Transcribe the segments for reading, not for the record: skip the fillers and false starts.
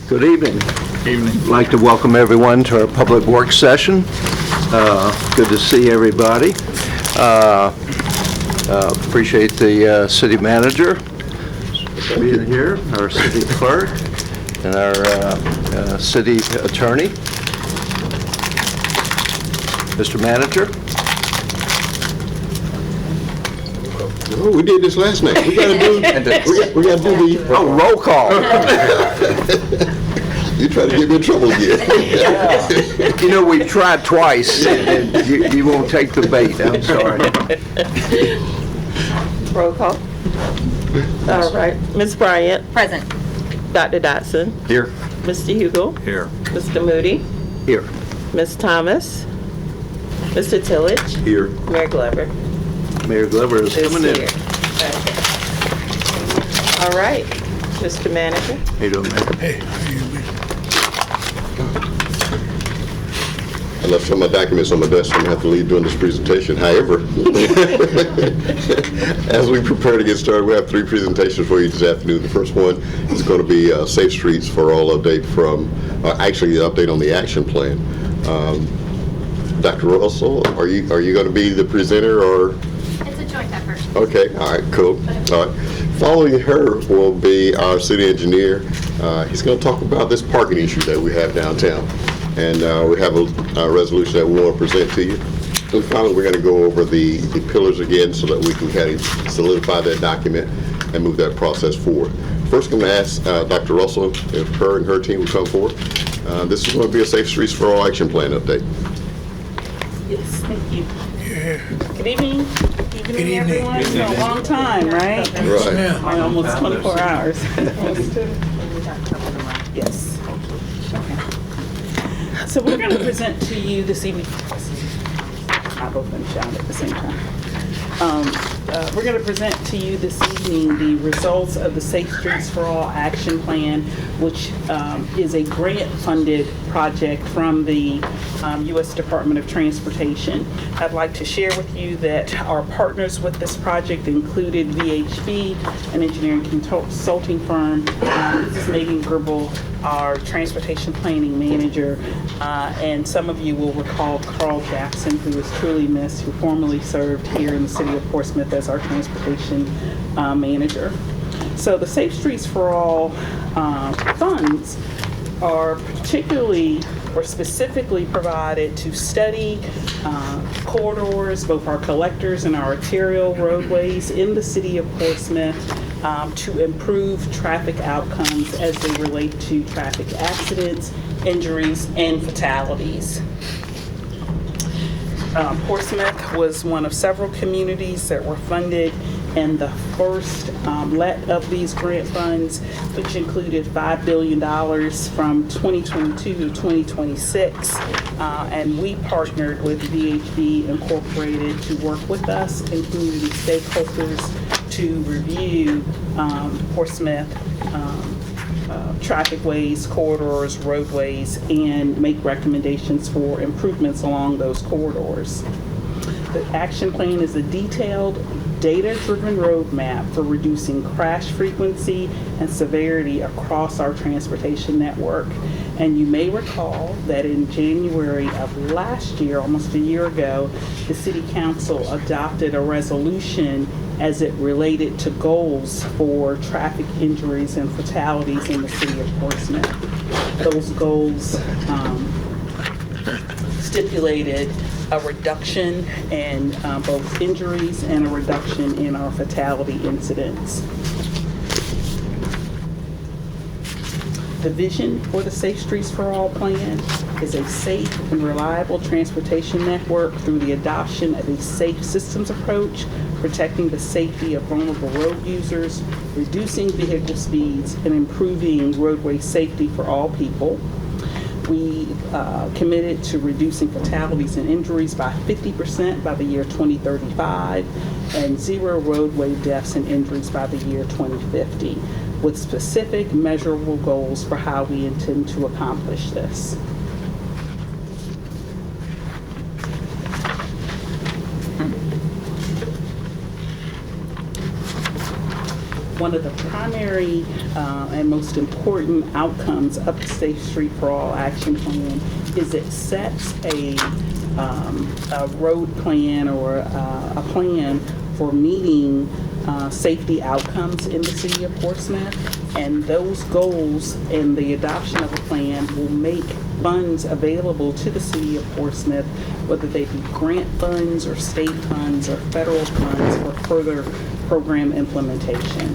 Good evening. Evening. I'd like to welcome everyone to our public works session. Good to see everybody. Appreciate the city manager being here, our city clerk, and our city attorney. Mr. Manager? Oh, we did this last night. We gotta do, we gotta do the, Oh, roll call. you try to get me in trouble again. You know, we've tried twice, and you won't take the bait. I'm sorry. Roll call. All right. Ms. Bryant. Present. Dr. Dotson. Here. Mr. Hugel. Here. Mr. Moody. Here. Ms. Thomas. Mr. Tillage. Here. Mayor Glover. Mayor Glover is is coming in. here. Okay. All right. Mr. Manager. How you doing, Mayor? Hey. I left some of my documents on my desk, so I'm gonna have to leave during this presentation. However, as we prepare to get started, we have 3 presentations for you this afternoon. The first one is going to be Safe Streets for All update from, actually the update on the action plan. Dr. Russell, are you going to be the presenter, or? It's a joint effort. Okay, all right, cool. All right. Following her will be our city engineer. He's going to talk about this parking issue that we have downtown. And we have a resolution that we want to present to you. And finally, we're going to go over the pillars again so that we can kind of solidify that document and move that process forward. First, I'm going to ask Dr. Russell if her and her team will come forward. This is going to be a Safe Streets for All action plan update. Yes, thank you. Good evening. Good evening, everyone. It's been a long time, right? Right. Like almost 24 hours. Yes. Okay. So we're going to present to you this evening. I both been shouting at the same time. We're going to present to you this evening the results of the Safe Streets for All action plan, which is a grant-funded project from the U.S. Department of Transportation. I'd like to share with you that our partners with this project included VHB, an engineering consulting firm. This is Megan Gribble, our transportation planning manager, and some of you will recall Carl Jackson, who is truly missed, who formerly served here in the city of Portsmouth as our transportation manager. So the Safe Streets for All funds are particularly or specifically provided to study corridors, both our collectors and our arterial roadways in the city of Portsmouth, to improve traffic outcomes as they relate to traffic accidents, injuries, and fatalities. Portsmouth was one of several communities that were funded in the first let of these grant funds, which included $5 billion from 2022 to 2026. And we partnered with VHB Incorporated to work with us and community stakeholders to review Portsmouth trafficways, corridors, roadways, and make recommendations for improvements along those corridors. The action plan is a detailed, data-driven roadmap for reducing crash frequency and severity across our transportation network. And you may recall that in January of last year, almost a year ago, the City Council adopted a resolution as it related to goals for traffic injuries and fatalities in the city of Portsmouth. Those goals stipulated a reduction in both injuries and a reduction in our fatality incidents. The vision for the Safe Streets for All plan is a safe and reliable transportation network through the adoption of a safe systems approach, protecting the safety of vulnerable road users, reducing vehicle speeds, and improving roadway safety for all people. We committed to reducing fatalities and injuries by 50% by the year 2035 and 0 roadway deaths and injuries by the year 2050, with specific measurable goals for how we intend to accomplish this. One of the primary and most important outcomes of the Safe Street for All Action Plan is it sets a road plan or a plan for meeting safety outcomes in the city of Portsmouth. And those goals and the adoption of a plan will make funds available to the city of Portsmouth, whether they be grant funds or state funds or federal funds for further program implementation.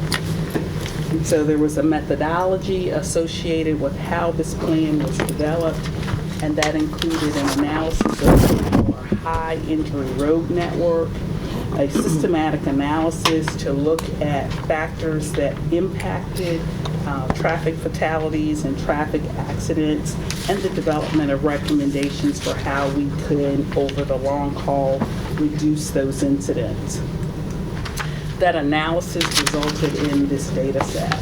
And so there was a methodology associated with how this plan was developed, and that included an analysis of our high injury road network, a systematic analysis to look at factors that impacted traffic fatalities and traffic accidents, and the development of recommendations for how we could, over the long haul, reduce those incidents. That analysis resulted in this data set.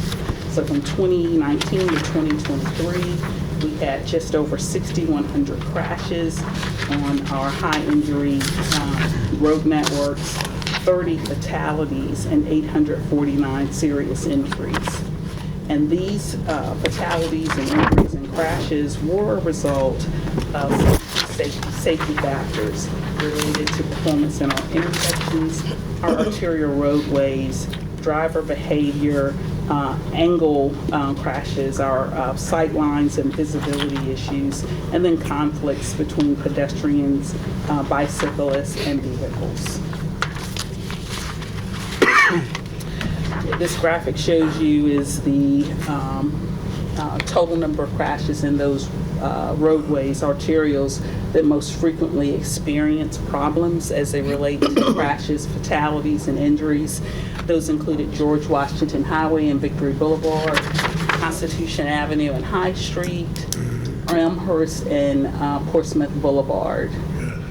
So from 2019 to 2023, we had just over 6,100 crashes on our high injury road networks, 30 fatalities, and 849 serious injuries. And these fatalities and injuries and crashes were a result of safety factors related to performance in our intersections, our arterial roadways, driver behavior, angle crashes, our sight lines and visibility issues, and then conflicts between pedestrians, bicyclists, and vehicles. This graphic shows you is the total number of crashes in those roadways, arterials, that most frequently experience problems as they relate to crashes, fatalities, and injuries. Those included George Washington Highway and Victory Boulevard, Constitution Avenue and High Street, Elmhurst and Portsmouth Boulevard,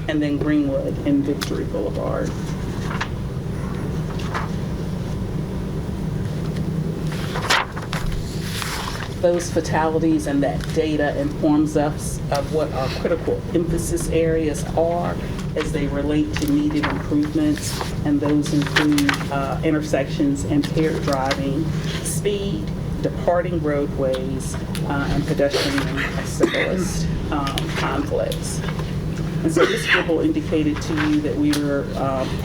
and then Greenwood and Victory Boulevard. Those fatalities and that data informs us of what our critical emphasis areas are as they relate to needed improvements, and those include intersections, impaired driving, speed, departing roadways, and pedestrian and cyclist conflicts. And so Ms. Gribble indicated to you that we were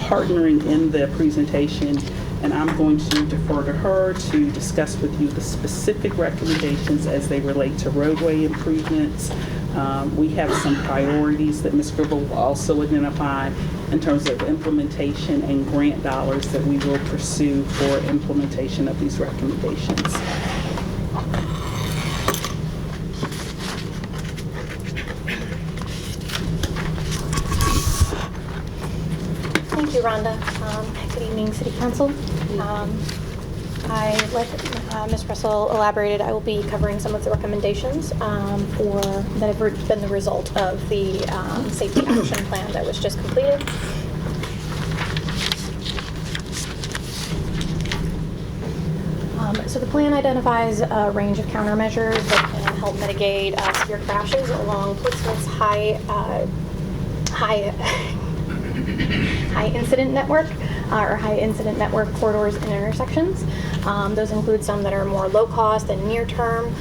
partnering in the presentation, and I'm going to defer to her to discuss with you the specific recommendations as they relate to roadway improvements. We have some priorities that Ms. Gribble will also identify in terms of implementation and grant dollars that we will pursue for implementation of these recommendations. Thank you, Rhonda. Good evening, City Council. Like Ms. Russell elaborated, I will be covering some of the recommendations that have been the result of the safety action plan that was just completed. So the plan identifies a range of countermeasures that can help mitigate severe crashes along Portsmouth's high incident network or high incident network corridors and intersections. Those include some that are more low cost and near term,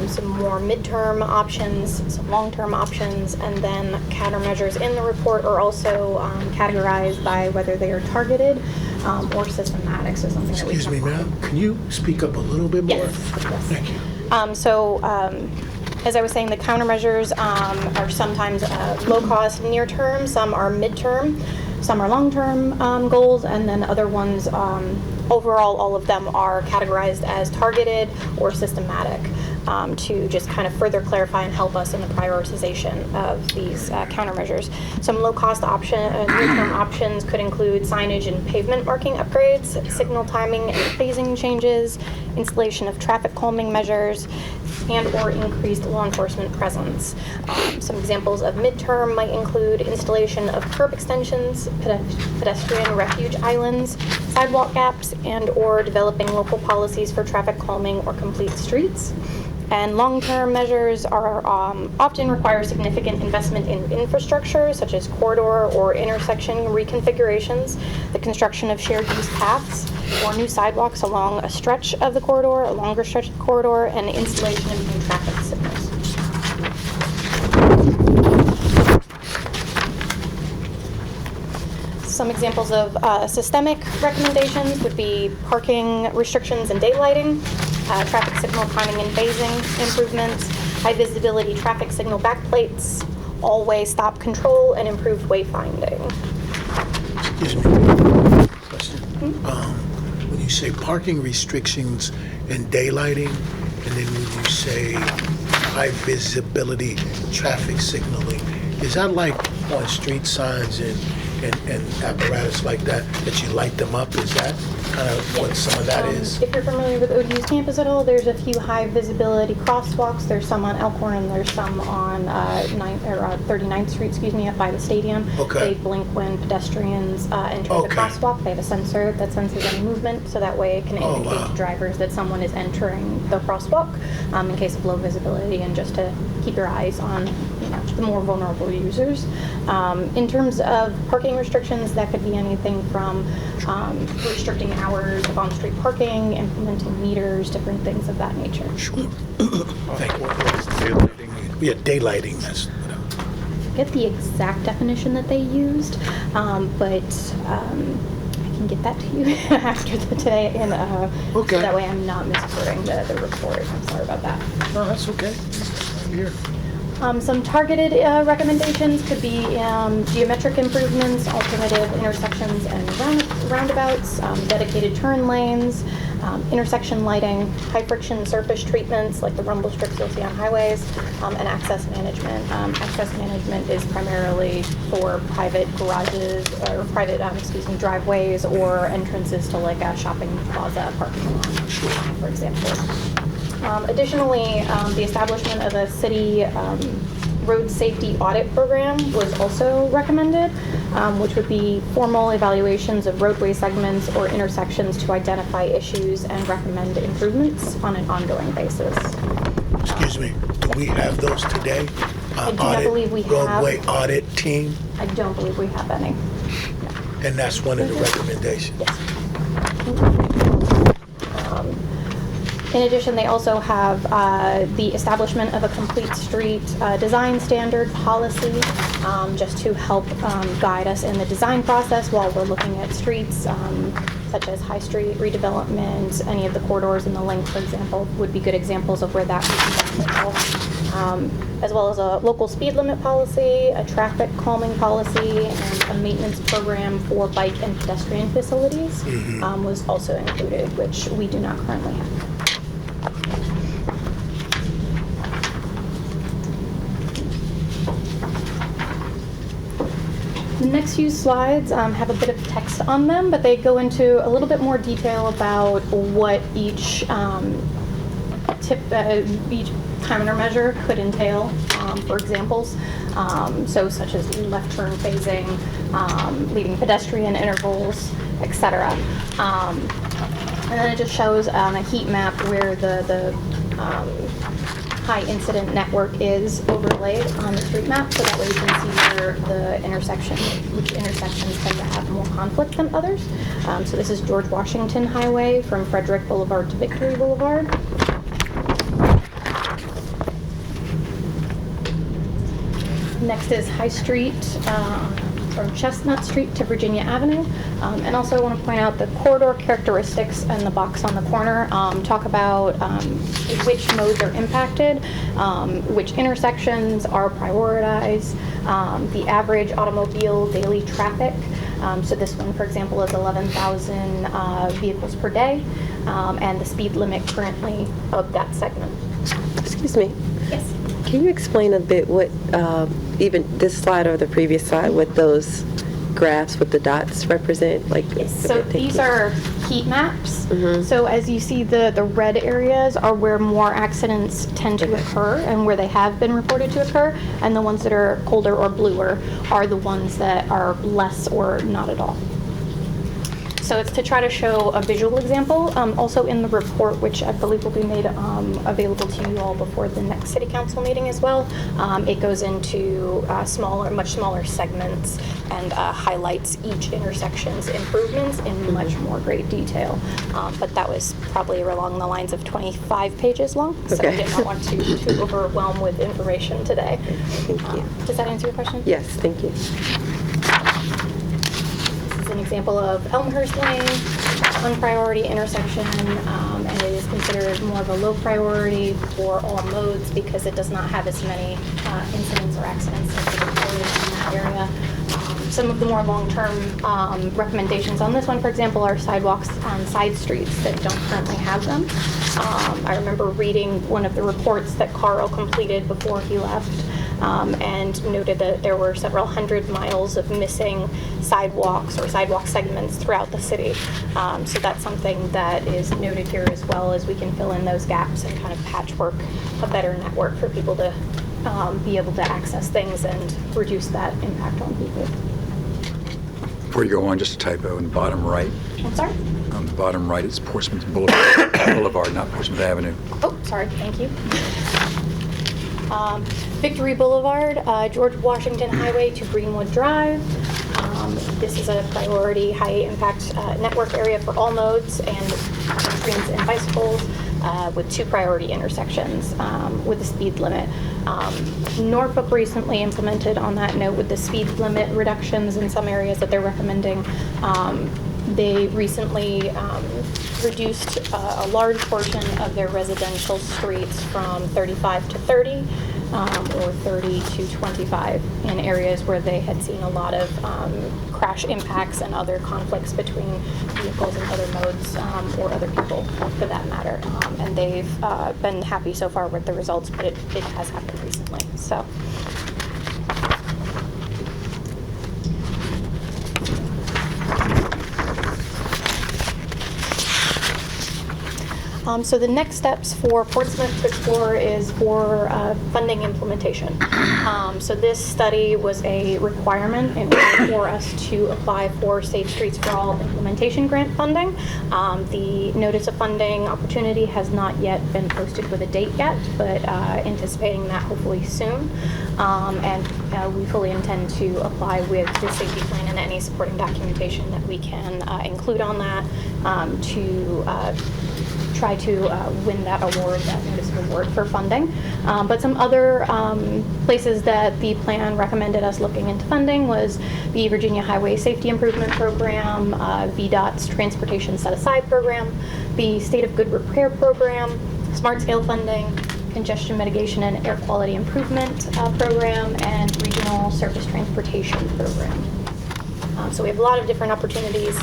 some more midterm options, some long-term options, and then countermeasures in the report are also categorized by whether they are targeted or systematic. So something that we Excuse me, ma'am. Can you speak up a little bit more? Yes. Thank you. As I was saying, the countermeasures are sometimes low cost near term, some are midterm, some are long-term goals, and then other ones, overall, all of them are categorized as targeted or systematic to just kind of further clarify and help us in the prioritization of these countermeasures. Some low-cost near-term options could include signage and pavement marking upgrades, signal timing and phasing changes, installation of traffic calming measures, and or increased law enforcement presence. Some examples of midterm might include installation of curb extensions, pedestrian refuge islands, sidewalk gaps, and or developing local policies for traffic calming or complete streets. And long-term measures are often require significant investment in infrastructure, such as corridor or intersection reconfigurations, the construction of shared use paths, or new sidewalks along a stretch of the corridor, a longer stretch of the corridor, and installation of new traffic signals. Some examples of systemic recommendations would be parking restrictions and daylighting, traffic signal timing and phasing improvements, high visibility traffic signal backplates, all-way stop control, and improved wayfinding. Excuse me. Question. When you say parking restrictions and daylighting, and then when you say high visibility traffic signaling, is that like on street signs and apparatus like that you light them up? Is that kind of what some of that is? If you're familiar with ODU's campus at all, there's a few high visibility crosswalks. There's some on Elkhorn and there's some on 39th Street, excuse me, up by the stadium. Okay. They blink when pedestrians enter the Okay. crosswalk. They have a sensor that senses any movement, so that way it can Oh, indicate wow. to drivers that someone is entering the crosswalk in case of low visibility, and just to keep your eyes on the more vulnerable users. In terms of parking restrictions, that could be anything from restricting hours of on-street parking, implementing meters, different things of that nature. Sure. Thank you. Daylighting. Yeah, daylighting. That's what I get the exact definition that they used, but I can get that to you after the day, and Okay. so that way I'm not misquoting the report. I'm sorry about that. No, that's okay. Right here. Some targeted recommendations could be geometric improvements, alternative intersections and roundabouts, dedicated turn lanes, intersection lighting, high friction surface treatments like the rumble strips you'll see on highways, and access management. Access management is primarily for private garages or private, driveways or entrances to like a shopping plaza parking lot, for example. Additionally, the establishment of a city road safety audit program was also recommended, which would be formal evaluations of roadway segments or intersections to identify issues and recommend improvements on an ongoing basis. Excuse me. Do we have those today? I do not believe we have. Roadway audit team, I don't believe we have any. and that's one of the recommendations. In addition, they also have the establishment of a complete street design standard policy, just to help guide us in the design process while we're looking at streets, such as High Street redevelopment. Any of the corridors in the link, for example, would be good examples of where that would be beneficial. As well as a local speed limit policy, a traffic calming policy, and a maintenance program for bike and pedestrian facilities was also included, which we do not currently have. The next few slides have a bit of text on them, but they go into a little bit more detail about what each each parameter measure could entail, for examples. So such as left turn phasing, leaving pedestrian intervals, etc. And then it just shows on a heat map where the high incident network is overlaid on the street map, so that way you can see where the which intersections tend to have more conflict than others. So this is George Washington Highway from Frederick Boulevard to Victory Boulevard. Next is High Street from Chestnut Street to Virginia Avenue. And also I want to point out the corridor characteristics and the box on the corner talk about which modes are impacted, which intersections are prioritized, the average automobile daily traffic. So this one, for example, is 11,000 vehicles per day, and the speed limit currently of that segment. Excuse me. Yes. Can you explain a bit what, even this slide or the previous slide, what those graphs with the dots represent? Like, Yes, so these are heat maps. So as you see, the red areas are where more accidents tend to occur and where they have been reported to occur, and the ones that are colder or bluer are the ones that are less or not at all. So it's to try to show a visual example. Also in the report, which I believe will be made available to you all before the next city council meeting as well, it goes into much smaller segments and highlights each intersection's improvements in much more great detail. But that was probably along the lines of 25 pages long, so I Okay. did not want to overwhelm with information today. Thank you. Does that answer your question? Yes, thank you. This is an example of Elmhurst Lane, unpriority intersection, and it is considered more of a low priority for all modes because it does not have as many incidents or accidents as the reported in that area. Some of the more long-term recommendations on this one, for example, are sidewalks on side streets that don't currently have them. I remember reading one of the reports that Carl completed before he left, and noted that there were several hundred miles of missing sidewalks or sidewalk segments throughout the city. So that's something that is noted here as well, as we can fill in those gaps and kind of patchwork a better network for people to be able to access things and reduce that impact on people. Before you go on, just a typo in the bottom right. I'm sorry? On the bottom right, it's Portsmouth Boulevard, not Portsmouth Avenue. Oh, sorry, thank you. Victory Boulevard, George Washington Highway to Greenwood Drive. This is a priority high-impact network area for all modes and pedestrians and bicycles with 2 priority intersections with a speed limit. Norfolk recently implemented on that note with the speed limit reductions in some areas that they're recommending. They recently reduced a large portion of their residential streets from 35 to 30 or 30 to 25 in areas where they had seen a lot of crash impacts and other conflicts between vehicles and other modes or other people for that matter. And they've been happy so far with the results, but it has happened recently. So. So the next steps for Portsmouth to explore is for funding implementation. So this study was a requirement in order for us to apply for Safe Streets for All implementation grant funding. The notice of funding opportunity has not yet been posted with a date yet, but anticipating that hopefully soon. And we fully intend to apply with the safety plan and any supporting documentation that we can include on that to try to win that award, that notice of award for funding. But some other places that the plan recommended us looking into funding was the Virginia Highway Safety Improvement Program, VDOT's Transportation Set Aside Program, the State of Good Repair Program, Smart Scale Funding, Congestion Mitigation and Air Quality Improvement Program, and Regional Surface Transportation Program. So we have a lot of different opportunities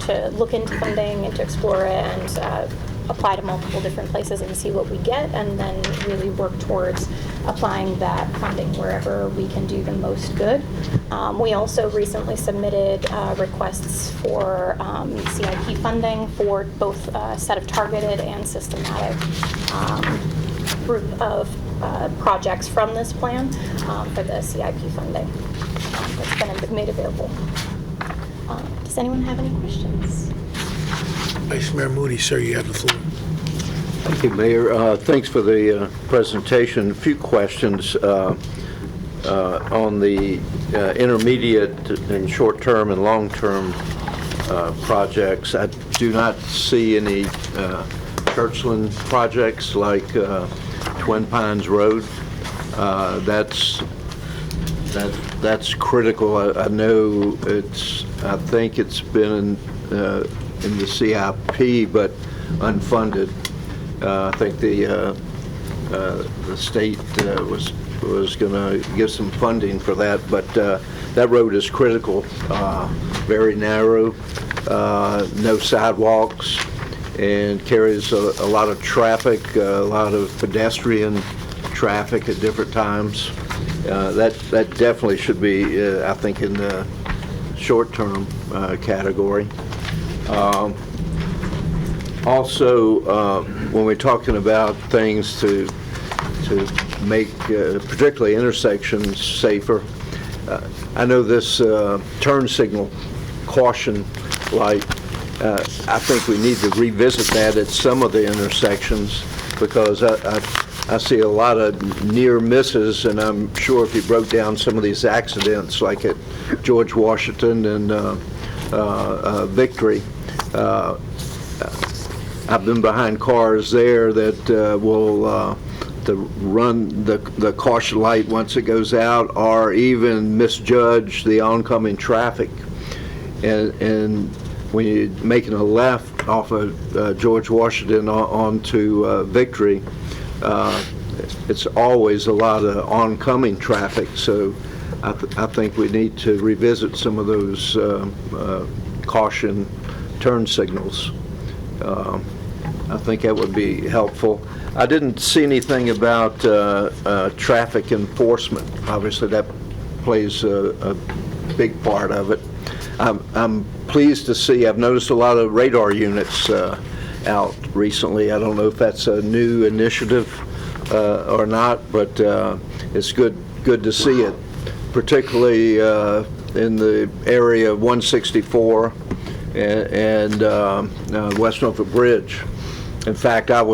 to look into funding and to explore it and apply to multiple different places and see what we get, and then really work towards applying that funding wherever we can do the most good. We also recently submitted requests for CIP funding for both a set of targeted and systematic group of projects from this plan for the CIP funding that's been made available. Does anyone have any questions? Vice Mayor Moody, sir, you have the floor. Thank you, Mayor. Thanks for the presentation. A few questions on the intermediate and short-term and long-term projects. I do not see any Churchland projects like Twin Pines Road. That's critical. I know I think it's been in the CIP, but unfunded. I think the state was going to give some funding for that, but that road is critical. Very narrow, no sidewalks, and carries a lot of traffic, a lot of pedestrian traffic at different times. That definitely should be, I think, in the short-term category. Also, when we're talking about things to make particularly intersections safer, I know this turn signal caution light I think we need to revisit that at some of the intersections, because I see a lot of near misses, and I'm sure if you broke down some of these accidents, like at George Washington and Victory, I've been behind cars there that will to run the caution light once it goes out, or even misjudge the oncoming traffic. And when you're making a left off of George Washington onto Victory, it's always a lot of oncoming traffic. So I think we need to revisit some of those caution turn signals. I think that would be helpful. I didn't see anything about traffic enforcement. Obviously, that plays a big part of it. I'm pleased to see, I've noticed a lot of radar units out recently. I don't know if that's a new initiative or not, but it's good to see it, particularly in the area of 164 and West Norfolk Bridge. In fact, I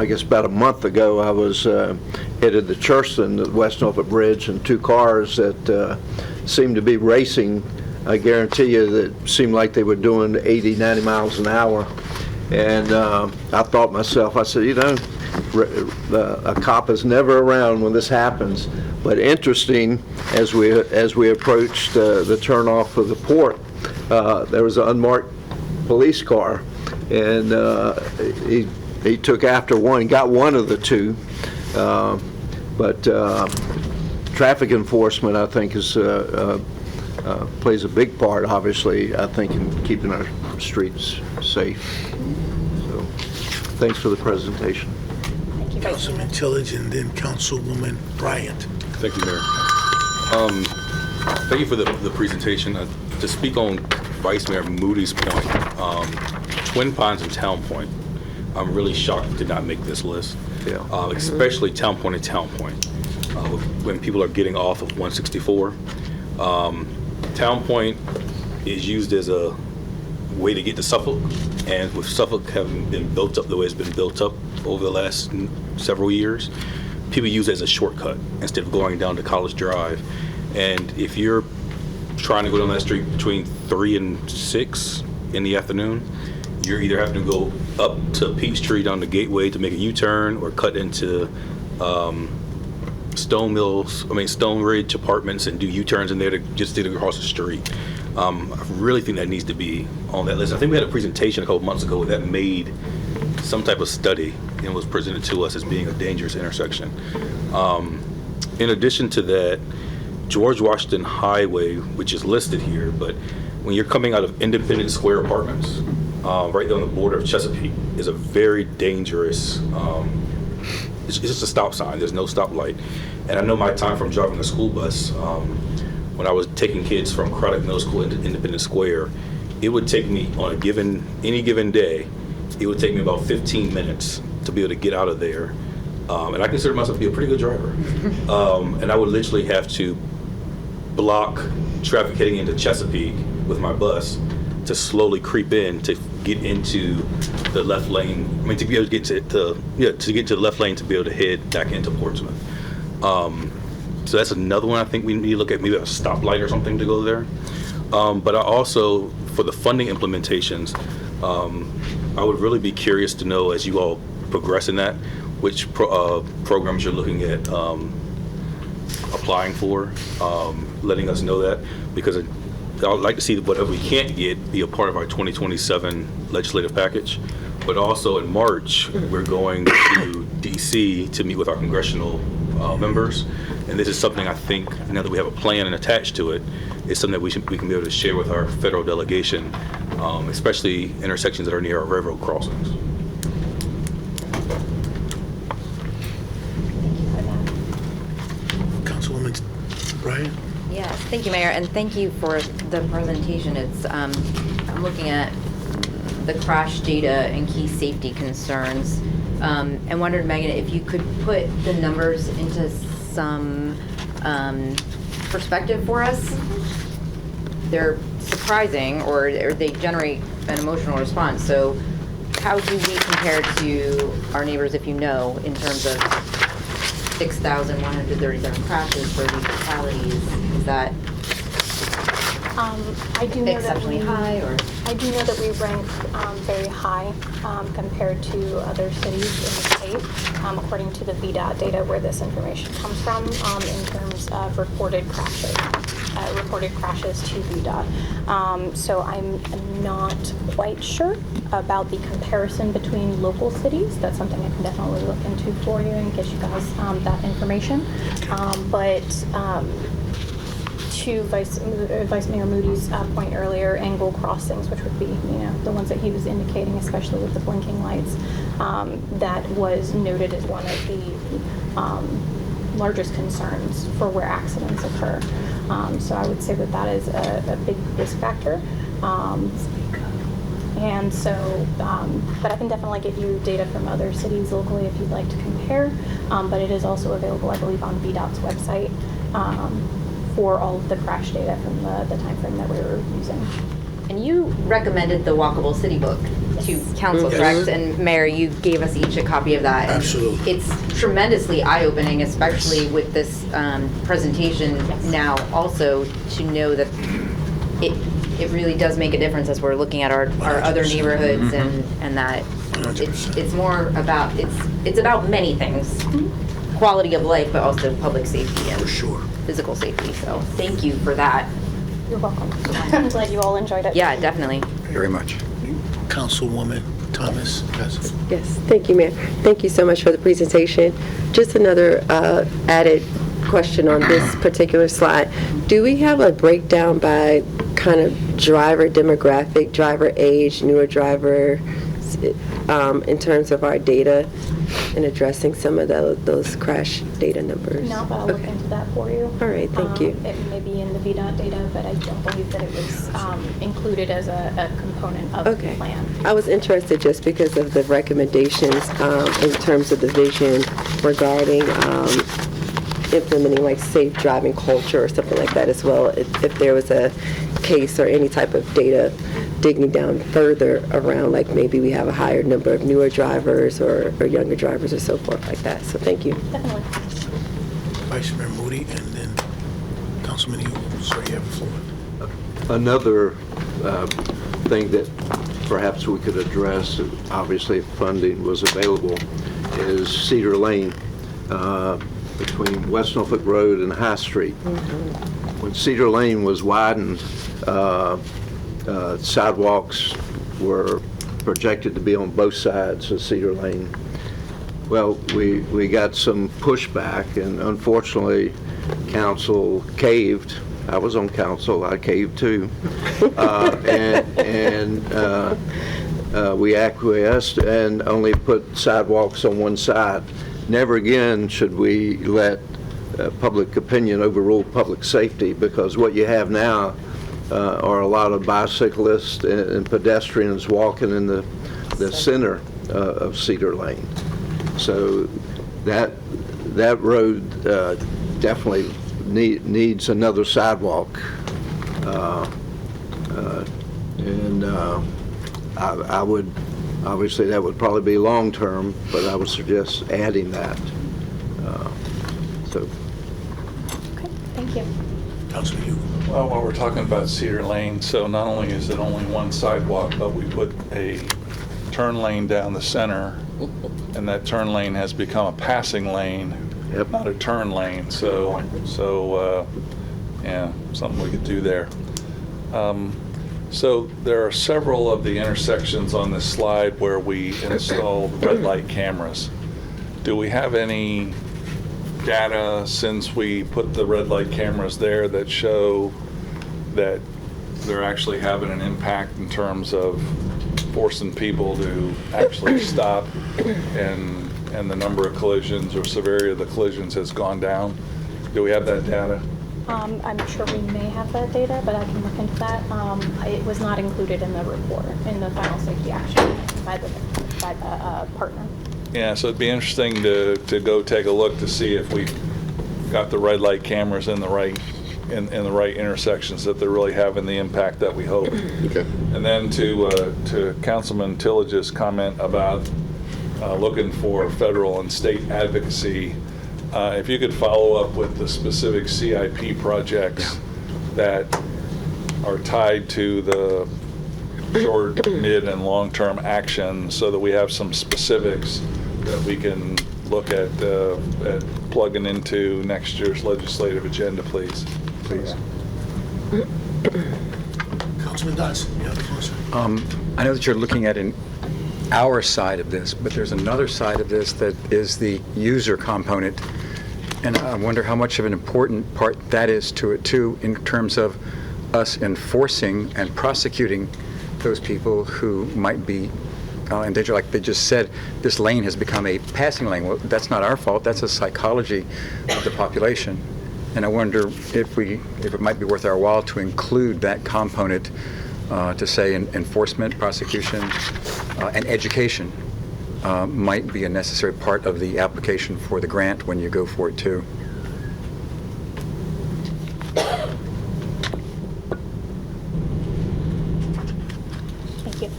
guess about a month ago, I was headed to Churston at West Norfolk Bridge, and two cars that seemed to be racing. I guarantee you that seemed like they were doing 80, 90 miles an hour. And I thought myself, I said, you know, a cop is never around when this happens. But interesting, as we approached the turnoff of the port, there was an unmarked police car, and he took after one, got one of the two. But traffic enforcement, I think, is plays a big part, obviously, I think, in keeping our streets safe. So, thanks for the presentation. Thank you, Vice Councilman Mayor. Tillage, and then Councilwoman Bryant. Thank you, Mayor. Thank you for the presentation. To speak on Vice Mayor Moody's point, Twin Pines and Town Point, I'm really shocked it did not make this list. Yeah. Especially Town Point and Town Point, when people are getting off of 164. Town Point is used as a way to get to Suffolk, and with Suffolk having been built up the way it's been built up over the last several years, people use it as a shortcut instead of going down to College Drive. And if you're trying to go down that street between 3 and 6 in the afternoon, you're either having to go up to Peachtree down the Gateway to make a U-turn, or cut into Stone Ridge Apartments and do U-turns in there to just get across the street. I really think that needs to be on that list. I think we had a presentation a couple months ago that made some type of study and was presented to us as being a dangerous intersection. In addition to that, George Washington Highway, which is listed here, but when you're coming out of Independence Square Apartments, right there on the border of Chesapeake, is a very dangerous, it's just a stop sign. There's no stoplight. And I know my time from driving a school bus, when I was taking kids from Craddock Middle School into Independence Square, it would take me on any given day, it would take me about 15 minutes to be able to get out of there. And I consider myself to be a pretty good driver. And I would literally have to block traffic heading into Chesapeake with my bus to slowly creep in to get into the left lane. I mean, to be able to get to the left lane to be able to head back into Portsmouth. So that's another one I think we need to look at, maybe a stoplight or something to go there. But I also, for the funding implementations, I would really be curious to know, as you all progress in that, which programs you're looking at applying for, letting us know that, because I would like to see whatever we can't get be a part of our 2027 legislative package. But also in March, we're going to DC to meet with our congressional members. And this is something I think, now that we have a plan and attached to it, is something that we can be able to share with our federal delegation, especially intersections that are near our railroad crossings. Councilwoman Bryant? Yes, thank you, Mayor, and thank you for the presentation. It's I'm looking at the crash data and key safety concerns, and wondered, Megan, if you could put the numbers into some perspective for us. They're surprising, or they generate an emotional response. So how do we compare to our neighbors, if you know, in terms of 6,137 crashes, 30 fatalities? Is that I do know that exceptionally we, high, or? I do know that we rank very high compared to other cities in the state, according to the VDOT data where this information comes from, in terms of reported crashes to VDOT. So I'm not quite sure about the comparison between local cities. That's something I can definitely look into for you and get you guys that information. To Vice Mayor Moody's point earlier, angle crossings, which would be, the ones that he was indicating, especially with the blinking lights, that was noted as one of the largest concerns for where accidents occur. So I would say that is a big risk factor. And so, but I can definitely get you data from other cities locally if you'd like to compare. But it is also available, I believe, on VDOT's website. For all of the crash data from the time frame that we were using. And you recommended the Walkable City Book to council, Yes. correct? And Mayor, you gave us each a copy of that. And Absolutely. it's tremendously eye-opening, especially with this presentation now also, to know that it really does make a difference as we're looking at our other 100%. neighborhoods and that 100%. it's more about, it's about many things. Quality of life, but also public safety and For sure. physical safety. So thank you for that. You're welcome. I'm glad you all enjoyed it. Yeah, definitely. Very much. Councilwoman Thomas. Yes, thank you, Mayor. Thank you so much for the presentation. Just another added question on this particular slide. Do we have a breakdown by kind of driver demographic, driver age, newer driver, in terms of our data in addressing some of those crash data numbers? No, but I'll look into that for you. All right, thank you. It may be in the VDOT data, but I don't believe that it was included as a component of the Okay. plan. I was interested just because of the recommendations in terms of the vision regarding implementing like safe driving culture or something like that as well. If there was a case or any type of data digging down further around, like maybe we have a higher number of newer drivers or younger drivers or so forth like that. So thank you. Definitely. Vice Mayor Moody, and then Councilman Eagle. Sorry, you have the floor. Another thing that perhaps we could address, obviously if funding was available, is Cedar Lane between West Norfolk Road and High Street. When Cedar Lane was widened, sidewalks were projected to be on both sides of Cedar Lane. Well, we got some pushback, and unfortunately, council caved. I was on council, I caved too. We acquiesced and only put sidewalks on one side. Never again should we let public opinion overrule public safety, because what you have now are a lot of bicyclists and pedestrians walking in the center of Cedar Lane. So that road definitely needs another sidewalk. I would, obviously that would probably be long-term, but I would suggest adding that. Okay, thank you. Councilman Eagle. Well, while we're talking about Cedar Lane, so not only is it only one sidewalk, but we put a turn lane down the center, and that turn lane has become a passing lane, Yep. not a turn lane. So yeah, something we could do there. So there are several of the intersections on this slide where we installed red light cameras. Do we have any data since we put the red light cameras there that show that they're actually having an impact in terms of forcing people to actually stop, and the number of collisions or severity of the collisions has gone down? Do we have that data? I'm sure we may have that data, but I can look into that. It was not included in the report, in the final safety action by the partner. Yeah, so it'd be interesting to go take a look to see if we got the red light cameras in the right in the right intersections, that they're really having the impact that we hope. Okay. And then to Councilman Tillage's comment about looking for federal and state advocacy, if you could follow up with the specific CIP projects that are tied to the short, mid, and long-term action, so that we have some specifics that we can look at plugging into next year's legislative agenda, please. Please. Councilman Dodson, you have the floor, sir. I know that you're looking at our side of this, but there's another side of this that is the user component. And I wonder how much of an important part that is to it, too, in terms of us enforcing and prosecuting those people who might be in danger. Like they just said, this lane has become a passing lane. Well, that's not our fault. That's a psychology of the population. And I wonder if it might be worth our while to include that component to say enforcement, prosecution, and education might be a necessary part of the application for the grant when you go for it too. Thank you.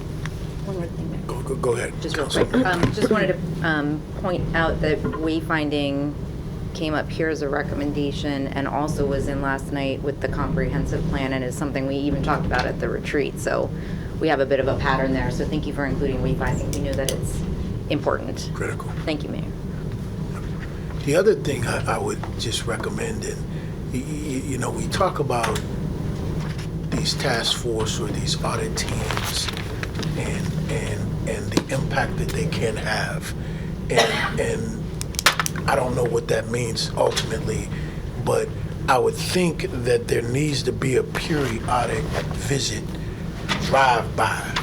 One more thing. Go ahead. Just real quick. Just wanted to point out that wayfinding came up here as a recommendation and also was in last night with the comprehensive plan, and is something we even talked about at the retreat. So we have a bit of a pattern there. So thank you for including wayfinding. We knew that it's important. Critical. Thank you, Mayor. The other thing I would just recommend, and you know, we talk about these task force or these audit teams and the impact that they can have, and I don't know what that means ultimately, but I would think that there needs to be a periodic visit, drive-by,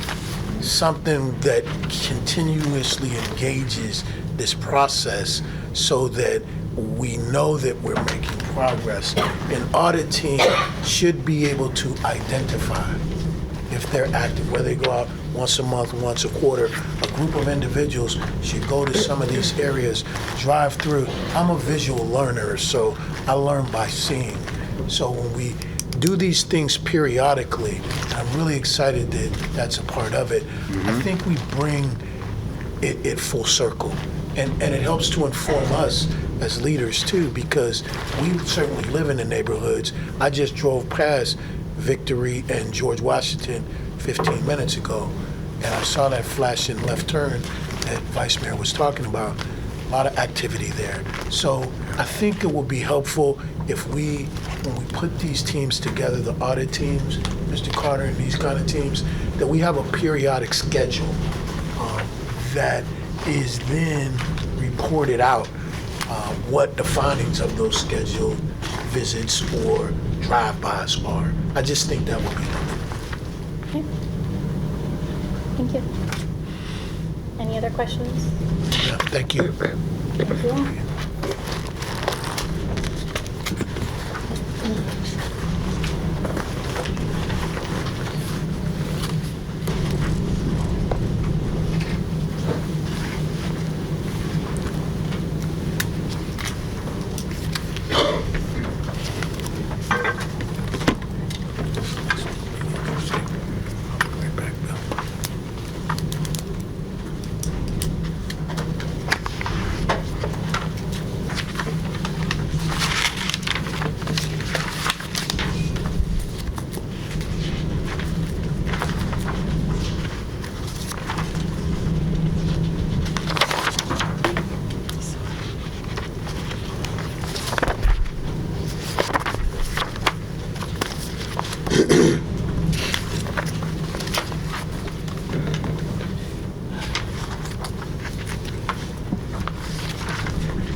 something that continuously engages this process so that we know that we're making progress. An audit team should be able to identify if they're active, whether they go out once a month, once a quarter. A group of individuals should go to some of these areas, drive through. I'm a visual learner, so I learn by seeing. So when we do these things periodically, I'm really excited that that's a part of it. I think we bring it full circle. And it helps to inform us as leaders too, because we certainly live in the neighborhoods. I just drove past Victory and George Washington 15 minutes ago, and I saw that flashing left turn that Vice Mayor was talking about. A lot of activity there. So I think it will be helpful if when we put these teams together, the audit teams, Mr. Carter and these kind of teams, that we have a periodic schedule that is then reported out, what the findings of those scheduled visits or drive-bys are. I just think that would be helpful. Okay. Thank you. Any other questions? Yeah, thank you. Thank you all. Right back, Bill.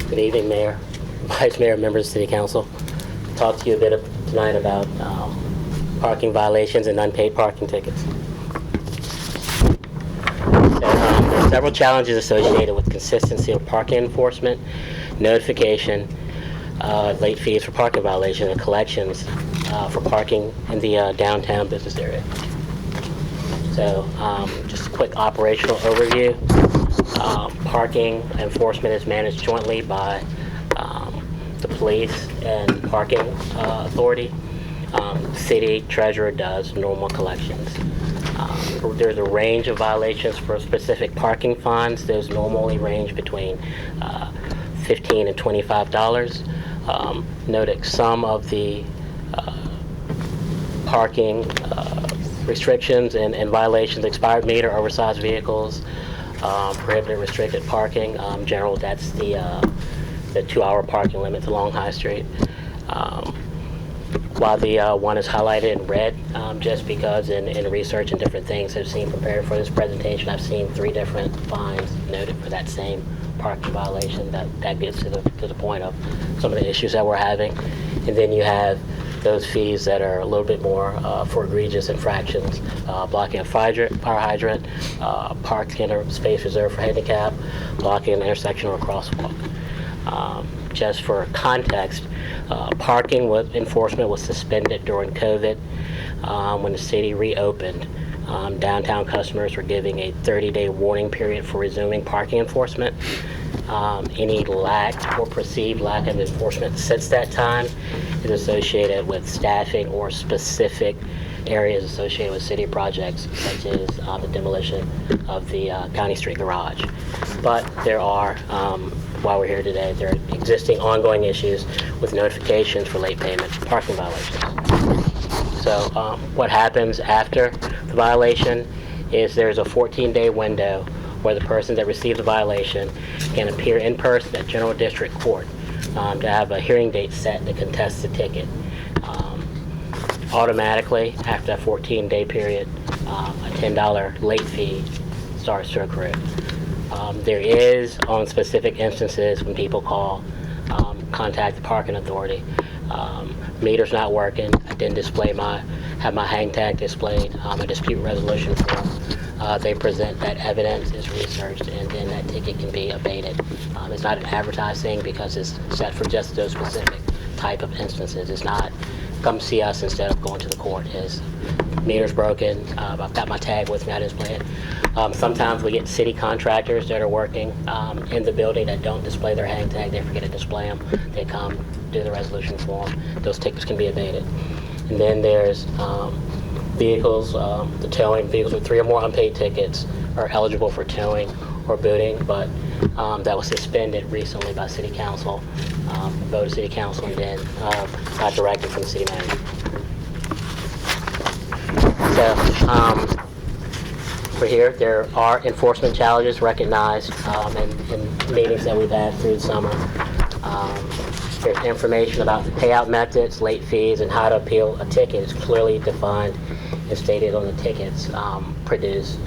Good evening, Mayor, Vice Mayor, members of City Council. Talk to you a bit tonight about parking violations and unpaid parking tickets. So, there are several challenges associated with consistency of parking enforcement, notification, late fees for parking violations, and collections for parking in the downtown business area. So, just a quick operational overview. Parking enforcement is managed jointly by the police and parking authority. City treasurer does normal collections. There's a range of violations for specific parking fines. Those normally range between $15 and $25. Noting some of the parking restrictions and violations: expired meter, oversized vehicles, prohibited restricted parking. General, that's the 2-hour parking limits along High Street. While the one is highlighted in red, just because in research and different things I've seen prepared for this presentation, I've seen 3 different fines noted for that same parking violation. That gets to the point of some of the issues that we're having. And then you have those fees that are a little bit more for egregious infractions: blocking a fire hydrant, parking in a space reserved for handicap, blocking an intersection or a crosswalk. Just for context, parking enforcement was suspended during COVID. When the city reopened, downtown customers were giving a 30-day warning period for resuming parking enforcement. Any lack or perceived lack of enforcement since that time is associated with staffing or specific areas associated with city projects, such as the demolition of the County Street garage. But there are, while we're here today, there are existing ongoing issues with notifications for late payment parking violations. So what happens after the violation is there's a 14-day window where the person that received the violation can appear in person at General District Court to have a hearing date set to contest the ticket. Automatically, after that 14-day period, a $10 late fee starts to accrue. There is, on specific instances, when people call, contact the parking authority. Meter's not working. I didn't have my hang tag displayed. A dispute resolution form. They present that evidence, is researched, and then that ticket can be abated. It's not an advertised thing because it's set for just those specific type of instances. It's not come see us instead of going to the court. Is meter's broken, I've got my tag with me, I display it. Sometimes we get city contractors that are working in the building that don't display their hang tag. They forget to display them. They come, do the resolution form. Those tickets can be abated. And then there's vehicles, the towing. Vehicles with 3 or more unpaid tickets are eligible for towing or booting, but that was suspended recently by City Council, vote of City Council, and then got directed from the City Manager. So for here, there are enforcement challenges recognized in meetings that we've had through the summer. There's information about the payout methods, late fees, and how to appeal a ticket is clearly defined and stated on the tickets produced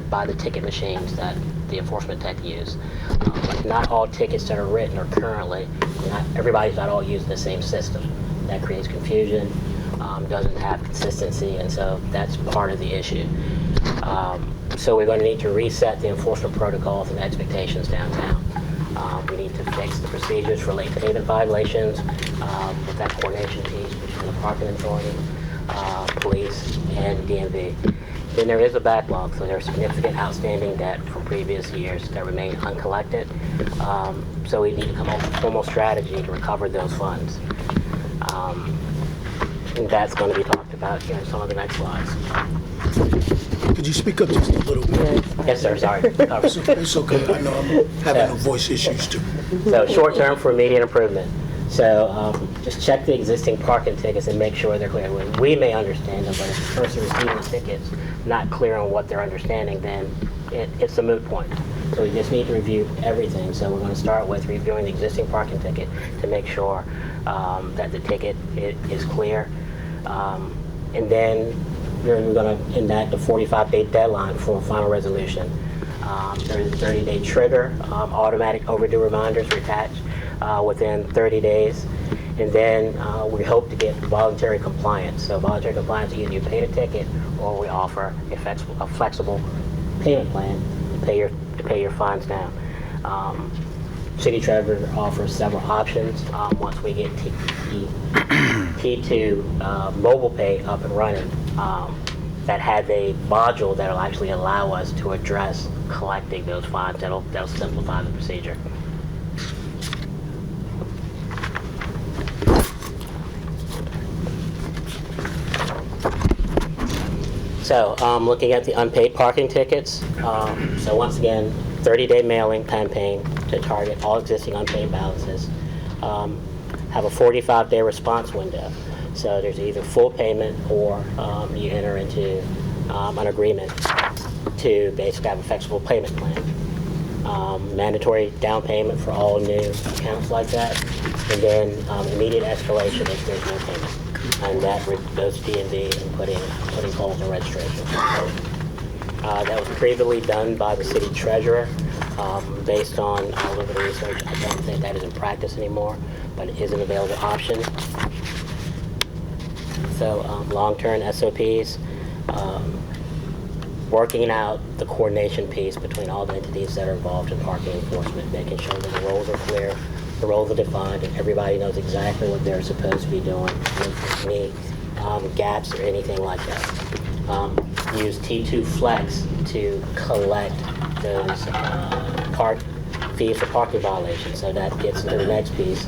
by the ticket machines that the enforcement tech use. But not all tickets that are written are currently, everybody's not all using the same system. That creates confusion, doesn't have consistency, and so that's part of the issue. So we're going to need to reset the enforcement protocols and expectations downtown. We need to fix the procedures for late payment violations with that coordination piece between the parking authority, police, and DMV. Then there is a backlog, so there's significant outstanding debt from previous years that remain uncollected. So we need to come up with a formal strategy to recover those funds. And that's going to be talked about here in some of the next slides. Could you speak up just a little bit? Yes, sir, sorry. It's okay, I know I'm having voice issues too. So short term for immediate improvement. So just check the existing parking tickets and make sure they're clear. We may understand them, but if the person receiving the ticket's not clear on what they're understanding, then it's a moot point. So we just need to review everything. So we're going to start with reviewing the existing parking ticket to make sure that the ticket is clear. And then we're going to enact a 45-day deadline for a final resolution. There is a 30-day trigger, automatic overdue reminders are attached within 30 days. And then we hope to get voluntary compliance. So voluntary compliance, either you pay the ticket or we offer a flexible payment plan to pay your fines now. City Treasurer offers several options. Once we get T2 mobile pay up and running, that has a module that will actually allow us to address collecting those fines. That'll simplify the procedure. So, looking at the unpaid parking tickets, so once again, 30-day mailing campaign to target all existing unpaid balances. Have a 45-day response window. So there's either full payment or you enter into an agreement to basically have a flexible payment plan. Mandatory down payment for all new accounts like that, and then immediate escalation if there's no payment. And that goes to D&D and putting holes in registration. That was previously done by the city treasurer. Based on all of the research, I don't think that is in practice anymore, but it is an available option. So long-term SOPs, working out the coordination piece between all the entities that are involved in parking enforcement, making sure that the roles are clear, the roles are defined, and everybody knows exactly what they're supposed to be doing, any gaps or anything like that. Use T2 Flex to collect those fees for parking violations. So that gets into the next piece.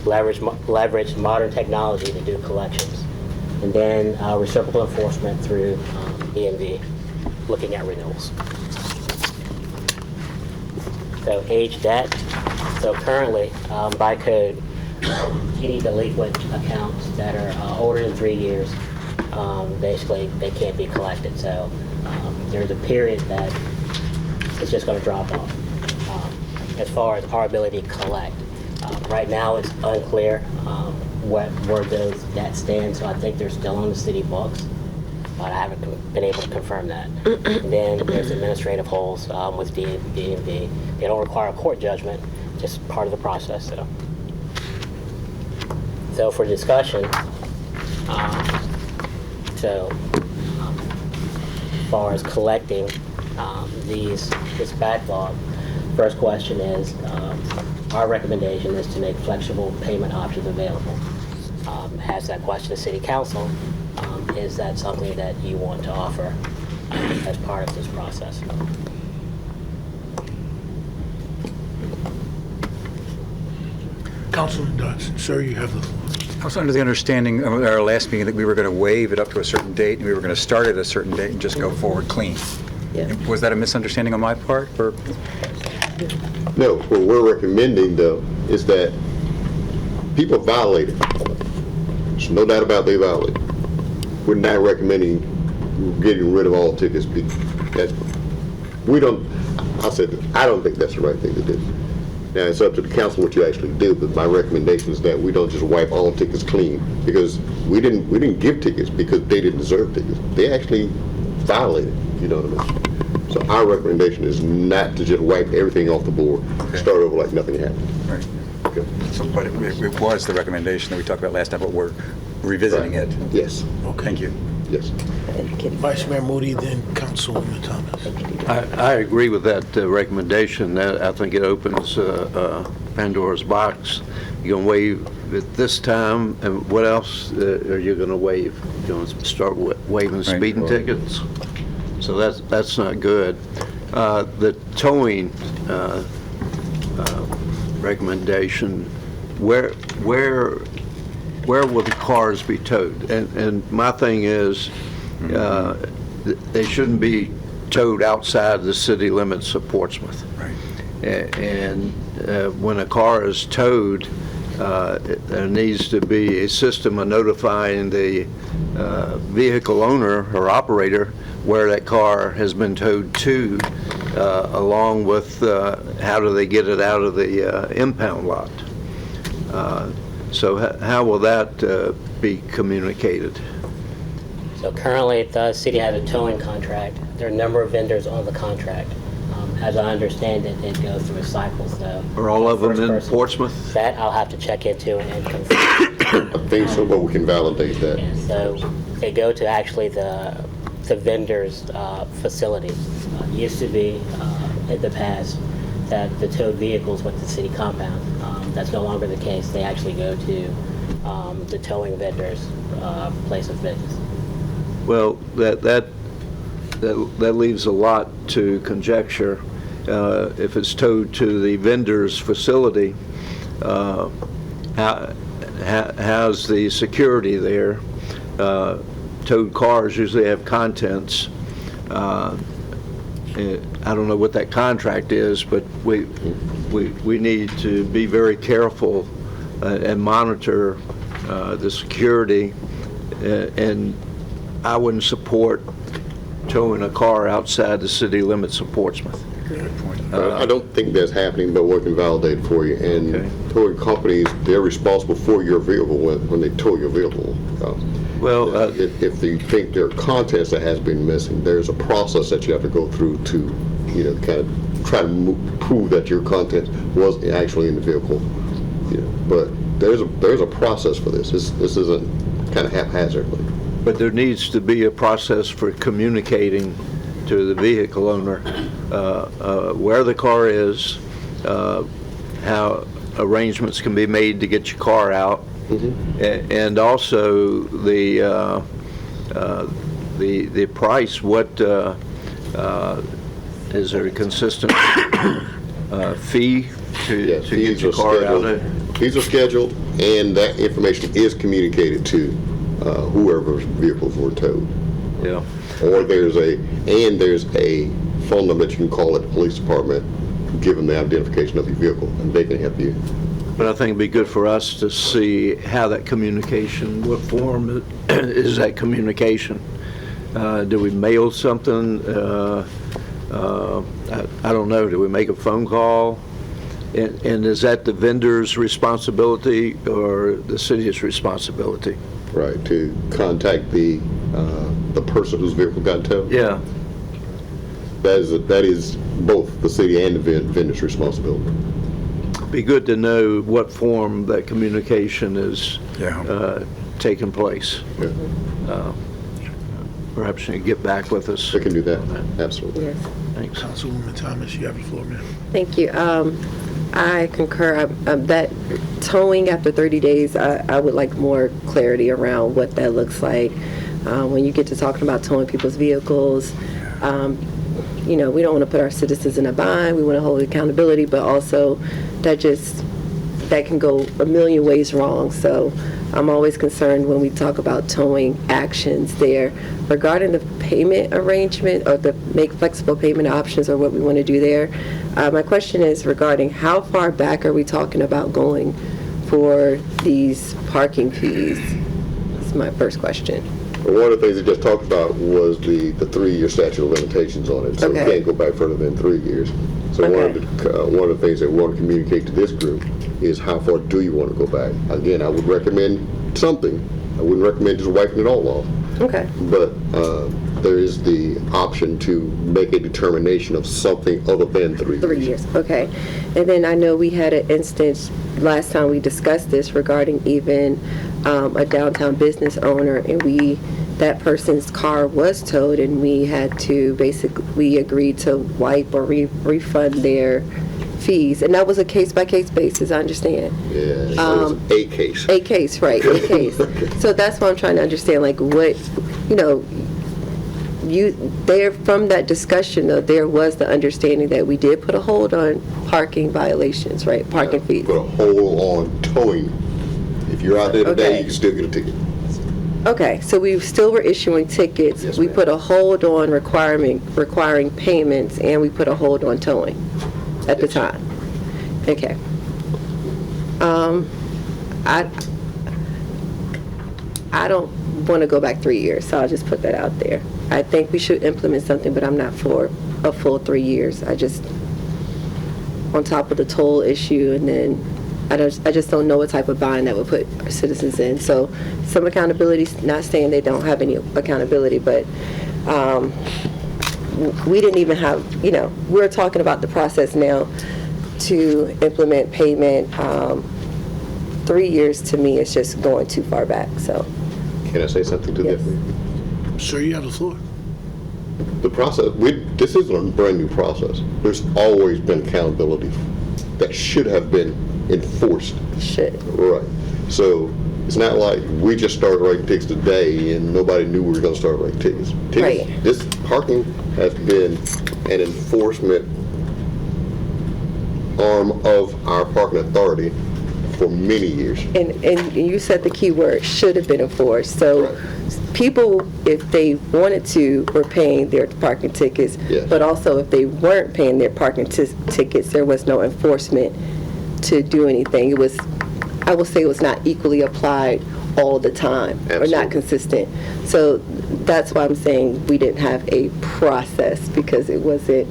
Leverage modern technology to do collections. And then reciprocal enforcement through DMV, looking at renewals. So age debt. So currently, by code, any delinquent accounts that are older than 3 years, basically they can't be collected. So there's a period that it's just going to drop off. As far as our ability to collect, right now it's unclear where those debts stand. So I think they're still on the city books, but I haven't been able to confirm that. And then there's administrative holes with DMV. They don't require a court judgment, just part of the process. So for discussion, as far as collecting this backlog, first question is, our recommendation is to make flexible payment options available. Ask that question to City Council. Is that something that you want to offer as part of this process? Councilman Dodson, sir, you have the floor. I was under the understanding of our last meeting that we were going to waive it up to a certain date, and we were going to start at a certain date and just go forward clean. Yeah. Was that a misunderstanding on my part, or? No, what we're recommending, though, is that people violate it. There's no doubt about they violate it. We're not recommending getting rid of all tickets. I don't think that's the right thing to do. Now, it's up to the council what you actually do, but my recommendation is that we don't just wipe all tickets clean, because we didn't give tickets because they didn't deserve tickets. They actually violated, you know what I mean? So our recommendation is not to just wipe everything off the board, start over like nothing happened. Right. Okay. So, but it was the recommendation that we talked about last time, but we're revisiting it. Yes. Okay. Thank you. Yes. Vice Mayor Moody, then Councilwoman Thomas. I agree with that recommendation. I think it opens Pandora's box. You're going to waive it this time, and what else are you going to waive? You're going to start waiving speeding tickets? So that's not good. The towing recommendation, where will the cars be towed? And my thing is, they shouldn't be towed outside the city limits of Portsmouth. Right. And when a car is towed, there needs to be a system of notifying the vehicle owner or operator where that car has been towed to, along with how do they get it out of the impound lot. So how will that be communicated? So currently, the city has a towing contract. There are a number of vendors on the contract. As I understand it, it goes through a cycle, so. Are all of them in First person- Portsmouth? That I'll have to check into and confirm. I think so, but we can validate that. Yeah, so they go to actually the vendor's facility. Used to be in the past that the towed vehicles went to the city compound. That's no longer the case. They actually go to the towing vendor's place of business. Well, that leaves a lot to conjecture. If it's towed to the vendor's facility, how's the security there? towed cars usually have contents. I don't know what that contract is, but we need to be very careful and monitor the security, and I wouldn't support towing a car outside the city limits of Portsmouth. I don't think that's happening, but one can validate it for you. And Okay. towing companies, they're responsible for your vehicle when they tow your vehicle. Well, If you think there are contents that has been missing, there's a process that you have to go through to, kind of try to prove that your content was actually in the vehicle. But there's a process for this. This isn't kind of haphazardly. but there needs to be a process for communicating to the vehicle owner where the car is, how arrangements can be made to get your car out, and also the price. What is there a consistent fee to get fees your are car out? scheduled. Fees are scheduled, and that information is communicated to whoever's vehicles were towed. Yeah. Or there's a phone number that you can call at the police department, give them the identification of your vehicle, and they can help you. But I think it'd be good for us to see how that communication, what form is that communication? Do we mail something? I don't know. Do we make a phone call? And is that the vendor's responsibility or the city's responsibility? Right, to contact the person whose vehicle got towed. Yeah. That is both the city and the vendor's responsibility. Be good to know what form that communication is Yeah. taking place. Yeah. Perhaps you can get back with us. They can do that, absolutely. Yes. Thanks. Councilwoman Thomas, you have the floor, ma'am. Thank you. I concur that towing after 30 days, I would like more clarity around what that looks like. When you get to talking about towing people's vehicles, we don't want to put our citizens in a bind. We want to hold accountability, but also that can go a million ways wrong. So I'm always concerned when we talk about towing actions there. Regarding the payment arrangement or the make flexible payment options or what we want to do there, my question is regarding how far back are we talking about going for these parking fees? That's my first question. One of the things they just talked about was the 3-year statute of limitations on it. So Okay. we can't go back further than 3 years. So Okay. one of the things that we want to communicate to this group is how far do you want to go back? Again, I would recommend something. I wouldn't recommend just wiping it all off. Okay. But there is the option to make a determination of something other than 3 years. 3 years, okay. And then I know we had an instance last time we discussed this regarding even a downtown business owner, and that person's car was towed, and we had to we agreed to wipe or refund their fees, and that was a case-by-case basis, I understand. Yeah, it was a case. A case, right, a case. So that's what I'm trying to understand, like what, from that discussion, though, there was the understanding that we did put a hold on parking violations, right, parking fees. Put a hold on towing. If you're out there today, Okay. you can still get a ticket. Okay, so we still were issuing tickets. Yes, We ma'am. put a hold on requiring payments, and we put a hold on towing at the time. Okay. I don't want to go back 3 years, so I'll just put that out there. I think we should implement something, but I'm not for a full 3 years. On top of the toll issue, and then I just don't know what type of bind that would put our citizens in. So some accountability, not saying they don't have any accountability, but we didn't even have, we're talking about the process now to implement payment. 3 years to me is just going too far back, so. Can I say something to Yes. that? Sir, you have the floor. The process, this isn't a brand new process. There's always been accountability that should have been enforced. Should. Right. So it's not like we just started writing tickets today and nobody knew we were going to start writing tickets. Right. This parking has been an enforcement arm of our parking authority for many years. And you said the key word, should have been enforced. So people, if they wanted to, were paying their parking tickets. Yes. But also if they weren't paying their parking tickets, there was no enforcement to do anything. It was, I will say it was not equally applied all the time, or Absolutely. not consistent. So that's why I'm saying we didn't have a process, because it wasn't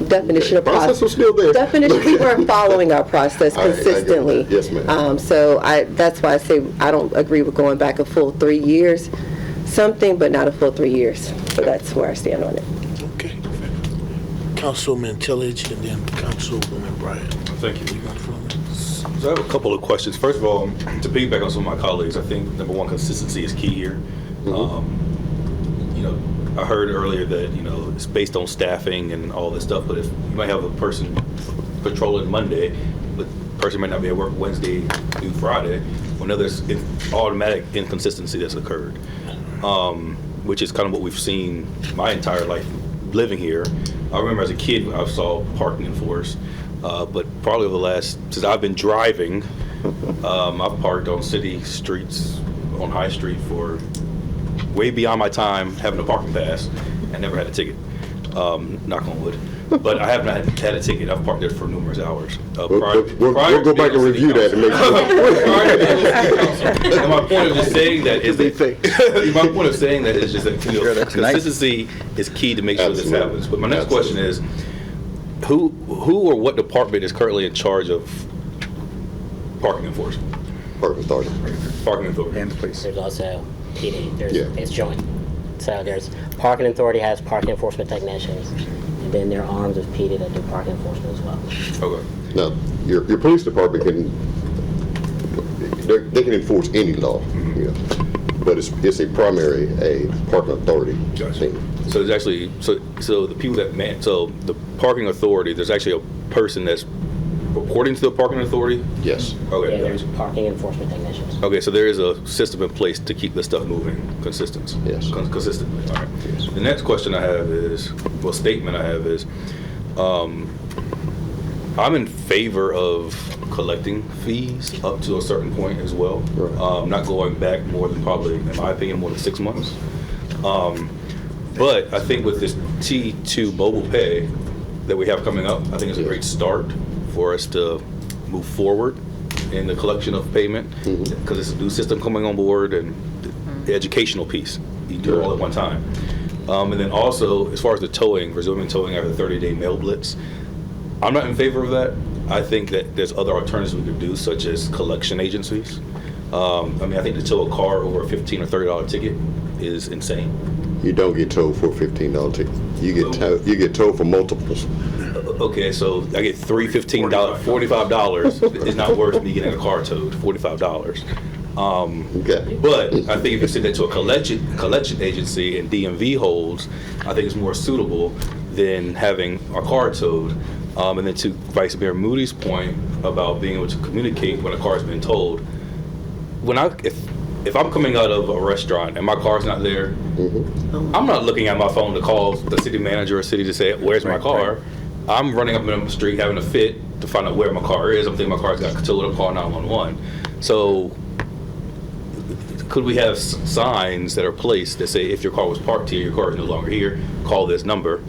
definition of Process was still there. Definition, we weren't following our process I get that. consistently. Yes, ma'am. So that's why I say I don't agree with going back a full 3 years, something, but not a full 3 years. So that's where I stand on it. Okay. Councilman Tillage and then Councilwoman Bryant. Thank you. You got the floor. So I have a couple of questions. First of all, to piggyback on some of my colleagues, I think number one, consistency is key here. You know, I heard earlier that, you know, it's based on staffing and all this stuff, but if you might have a person patrolling Monday, but the person might not be at work Wednesday through Friday, well, now there's automatic inconsistency that's occurred, which is kind of what we've seen my entire life living here. I remember as a kid, I saw parking enforced. But probably over the last, since I've been driving, I've parked on city streets, on High Street for way beyond my time having a parking pass and never had a ticket, knock on wood. But I have not had a ticket. I've parked there for numerous hours. We'll go back and review that and make sure. And my point of just saying that is that, my point of saying that is just that, you know, consistency is key to make sure this happens. But my next question is, who or what department is currently in charge of parking enforcement? Parking authority. Parking authority. And the police. There's also PD. Yeah. It's joint. So there's parking authority has parking enforcement technicians, and then there are arms of PD that do parking enforcement as well. Okay. Now, your police department they can enforce any law, you know, but it's a primary parking authority thing. So there's actually, so the people that so the parking authority, there's actually a person that's reporting to the parking authority? Yes. Okay. Yeah, there's parking enforcement technicians. Okay, so there is a system in place to keep this stuff moving consistently. Yes. Consistently. All right. Yes. The next question I have is, well, statement I have is, I'm in favor of collecting fees up to a certain point as well. Right. Not going back more than probably, in my opinion, more than 6 months. But I think with this T2 mobile pay that we have coming up, I think it's a great start for us to move forward in the collection of payment, because it's a new system coming on board, and the educational piece, you do it all at one time. And then also, as far as the towing, resuming towing after the 30-day mail blitz, I'm not in favor of that. I think that there's other alternatives we could do, such as collection agencies. I mean, I think to tow a car over a $15 or $30 ticket is insane. You don't get towed for a $15 ticket. You get towed for multiples. Okay, so I get three $15, $45 is not worth me getting a car towed, $45. Okay. But I think if you send that to a collection agency and DMV holds, I think it's more suitable than having a car towed. And then to Vice Mayor Moody's point about being able to communicate when a car's been towed, if I'm coming out of a restaurant and my car's not there, I'm not looking at my phone to call the city manager or city to say, where's my car? I'm running up and down the street having a fit to find out where my car is. I'm thinking my car's got towed, I'm calling 911. So could we have signs that are placed that say, if your car was parked here, your car is no longer here, call this number,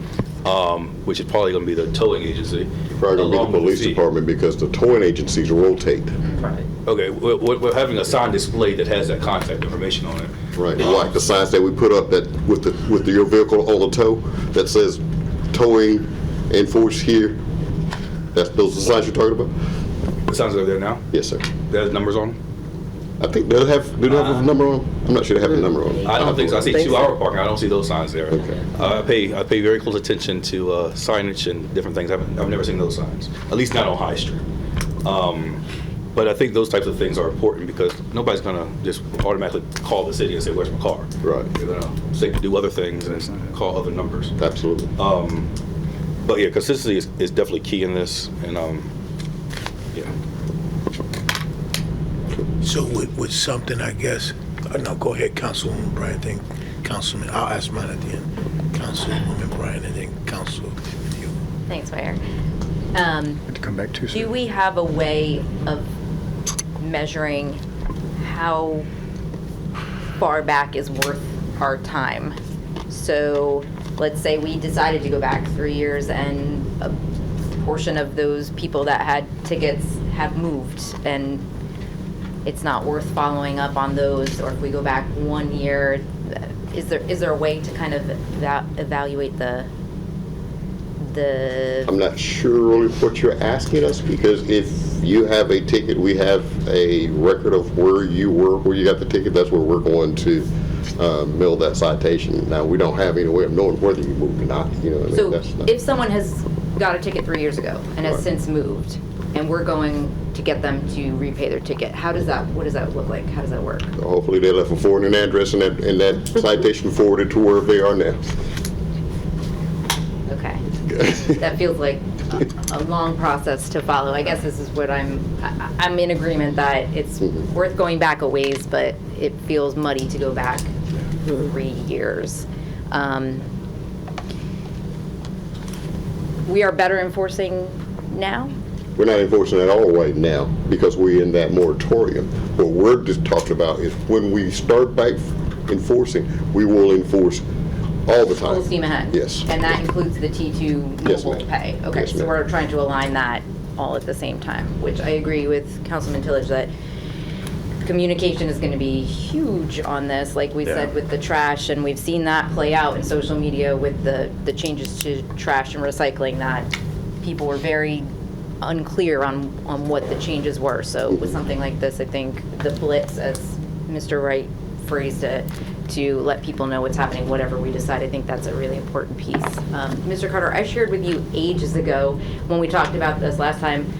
which is probably going to be the towing agency. Probably going to be the police department, because the towing agencies rotate. Right. Okay, we're having a sign display that has that contact information on it. Right, like the signs that we put up that with your vehicle on the tow that says towing enforced here. Those are the signs you're talking about? The signs are there now? Yes, sir. There's numbers on them? I think do they have a number on them? I'm not sure they have a number on them. I don't think so. I see 2-hour parking. I don't see those signs there. Okay. I pay very close attention to signage and different things. I've never seen those signs, at least not on High Street. But I think those types of things are important, because nobody's going to just automatically call the city and say, where's my car? Right. They're going to say do other things and call other numbers. Absolutely. But yeah, consistency is definitely key in this, and yeah. So with something, I guess, no, go ahead, Councilwoman Bryant, then Councilman, I'll ask mine at the end. Councilwoman Bryant, and then Council. Thanks, Mayor. To come back too soon. Do we have a way of measuring how far back is worth our time. So let's say we decided to go back 3 years and a portion of those people that had tickets have moved, and it's not worth following up on those. Or if we go back 1 year, is there a way to kind of evaluate the I'm not sure really what you're asking us, because if you have a ticket, we have a record of where you were, where you got the ticket. That's where we're going to mill that citation. Now, we don't have any way of knowing whether you moved or not. You know what I mean? So That's not, if someone has got a ticket 3 years ago and has Right. since moved, and we're going to get them to repay their ticket, what does that look like? How does that work? hopefully they left a forwarding address and that citation forwarded to wherever they are now. Okay. That feels like a long process to follow. I guess this is what I'm in agreement that it's worth going back a ways, but it feels muddy to go back 3 years. We are better enforcing now? We're not enforcing it all right now because we're in that moratorium. What we're just talking about is when we start back enforcing, we will enforce all the time. Full steam ahead? Yes. And that includes the T2 Yes, mobile ma'am. pay? Okay, Yes, so ma'am. we're trying to align that all at the same time, which I agree with Councilman Tillage that communication is going to be huge on this, like we said with the trash, and we've seen that play out in social media with the changes to trash and recycling, that people were very unclear on what the changes were. So with something like this, I think the blitz, as Mr. Wright phrased it, to let people know what's happening, whatever we decide, I think that's a really important piece. Mr. Carter, I shared with you ages ago when we talked about this last time,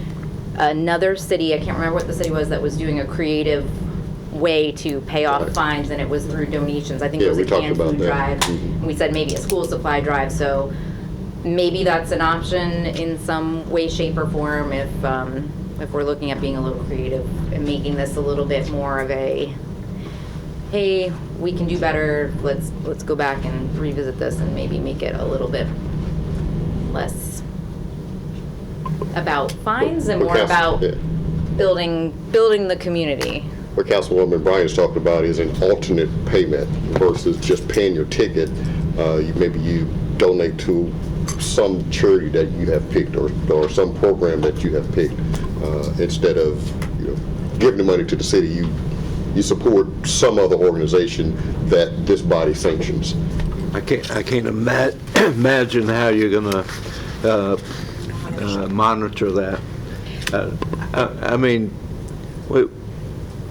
another city, I can't remember what the city was, that was doing a creative way to pay off fines, and it was through donations. I think it was a canned food drive. And we said maybe a school supply drive, so maybe that's an option in some way, shape, or form if we're looking at being a little creative and making this a little bit more of a, hey, we can do better, let's go back and revisit this and maybe make it a little bit less about fines and more about building the community. What Councilwoman Bryan's talked about is an alternate payment versus just paying your ticket. Maybe you donate to some charity that you have picked or some program that you have picked. Instead of giving the money to the city, you support some other organization that this body sanctions. I can't imagine how you're going to monitor that. I mean,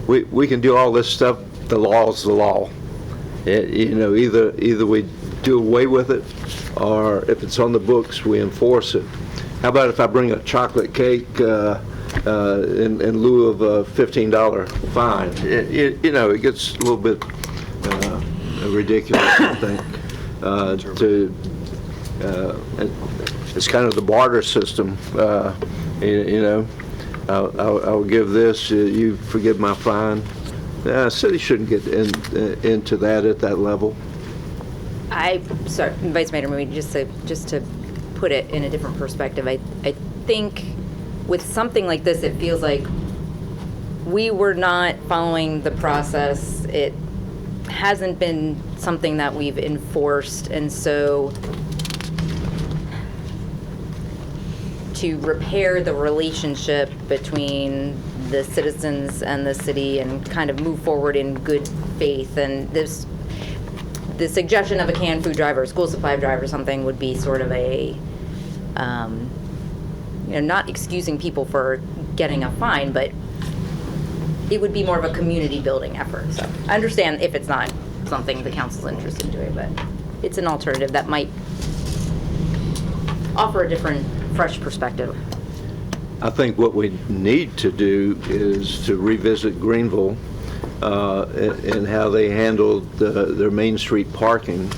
we can do all this stuff. The law's the law. Either we do away with it, or if it's on the books, we enforce it. How about if I bring a chocolate cake in lieu of a $15 fine? It gets a little bit ridiculous, I think. It's kind of the barter system. I'll give this, you forgive my fine. City shouldn't get into that at that level. Sorry, Vice Mayor, maybe just to put it in a different perspective, I think with something like this, it feels like we were not following the process. It hasn't been something that we've enforced, and so to repair the relationship between the citizens and the city and kind of move forward in good faith, and the suggestion of a canned food drive or a school supply drive or something would be sort of a, not excusing people for getting a fine, but it would be more of a community building effort. So I understand if it's not something the council's interested in doing, but it's an alternative that might offer a different, fresh perspective. I think what we need to do is to revisit Greenville and how they handled their Main Street parking.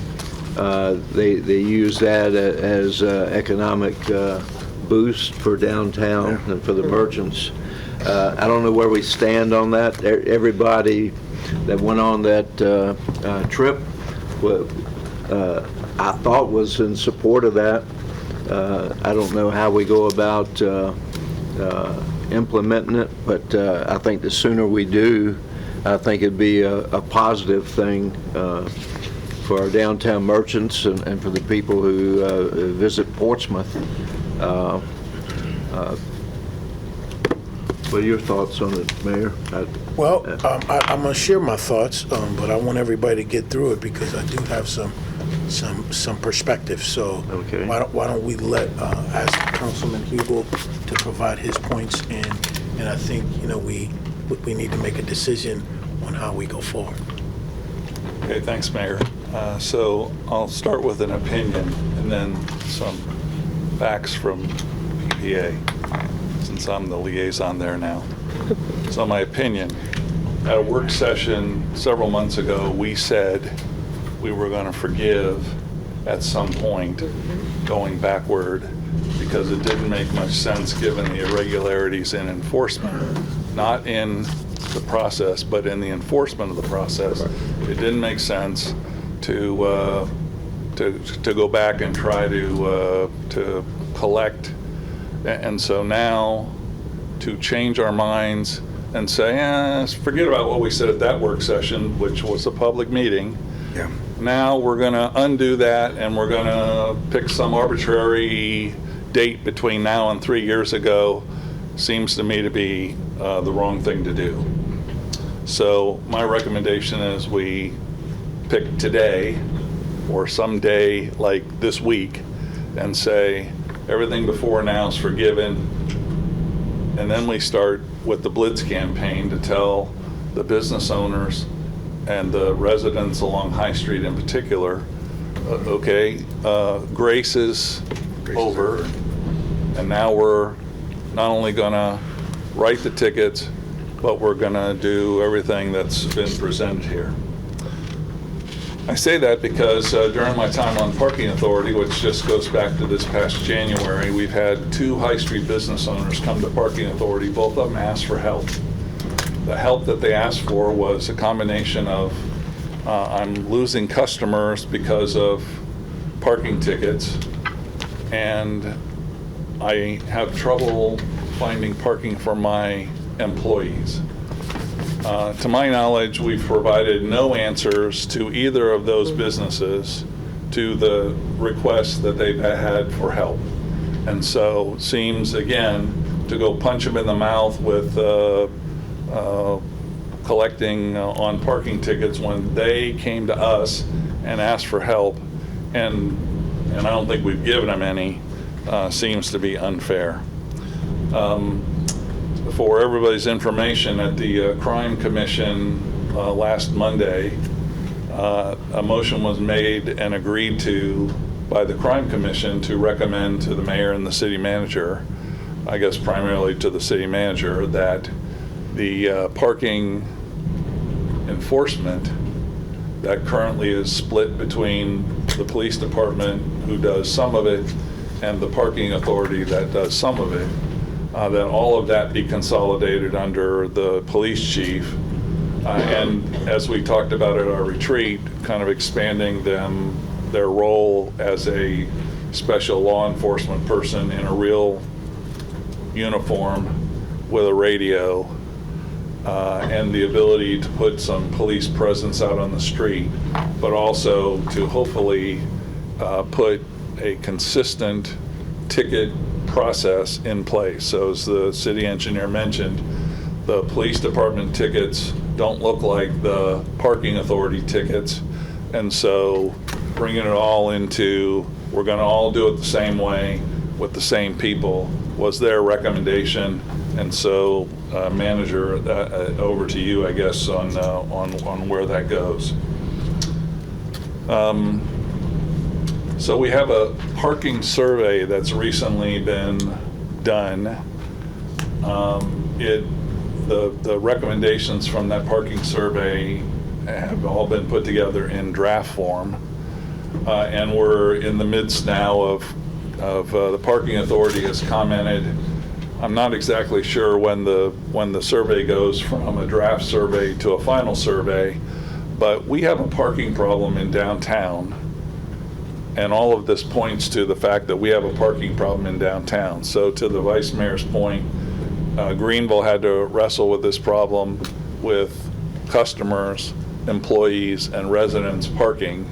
They use that as economic boost for downtown and for the merchants. I don't know where we stand on that. Everybody that went on that trip, I thought was in support of that. I don't know how we go about implementing it, but I think the sooner we do, I think it'd be a positive thing for our downtown merchants and for the people who visit Portsmouth. What are your thoughts on it, Mayor? Well, I'm going to share my thoughts, but I want everybody to get through it because I do have some perspective. So Okay. why don't we ask Councilman Hubel to provide his points, and I think, we need to make a decision on how we go forward. Okay, thanks, Mayor. So I'll start with an opinion and then some facts from PPA, since I'm the liaison there now. So my opinion, at a work session several months ago, we said we were going to forgive at some point going backward because it didn't make much sense given the irregularities in enforcement, not in the process, but in the enforcement of the process. It didn't make sense to go back and try to collect. And so now to change our minds and say, forget about what we said at that work session, which was a public meeting. Yeah. Now we're going to undo that, and we're going to pick some arbitrary date between now and 3 years ago. Seems to me to be the wrong thing to do. So my recommendation is we pick today or some day like this week and say everything before now is forgiven, and then we start with the Blitz campaign to tell the business owners and the residents along High Street in particular, grace is over, and now we're not only gonna write the tickets, but we're gonna do everything that's been presented here. I say that because during my time on Parking Authority, which just goes back to this past January, we've had 2 High Street business owners come to Parking Authority. Both of them asked for help. The help that they asked for was a combination of I'm losing customers because of parking tickets, and I have trouble finding parking for my employees. To my knowledge, we've provided no answers to either of those businesses to the requests that they've had for help. And so seems, again, to go punch them in the mouth with collecting on parking tickets when they came to us and asked for help, and I don't think we've given them any, seems to be unfair. For everybody's information, at the Crime Commission last Monday, a motion was made and agreed to by the Crime Commission to recommend to the mayor and the city manager, I guess primarily to the city manager, that the parking enforcement that currently is split between the police department, who does some of it, and the parking authority that does some of it, that all of that be consolidated under the police chief. And as we talked about at our retreat, kind of expanding their role as a special law enforcement person in a real uniform with a radio, and the ability to put some police presence out on the street, but also to hopefully put a consistent ticket process in place. So as the city engineer mentioned, the police department tickets don't look like the parking authority tickets, and so bringing it all into, we're going to all do it the same way with the same people, was their recommendation. And so manager, over to you, I guess, on where that goes. So we have a parking survey that's recently been done. The recommendations from that parking survey have all been put together in draft form, and we're in the midst now of the parking authority has commented. I'm not exactly sure when the survey goes from a draft survey to a final survey, but we have a parking problem in downtown. And all of this points to the fact that we have a parking problem in downtown. So to the vice mayor's point, Greenville had to wrestle with this problem with customers, employees, and residents parking.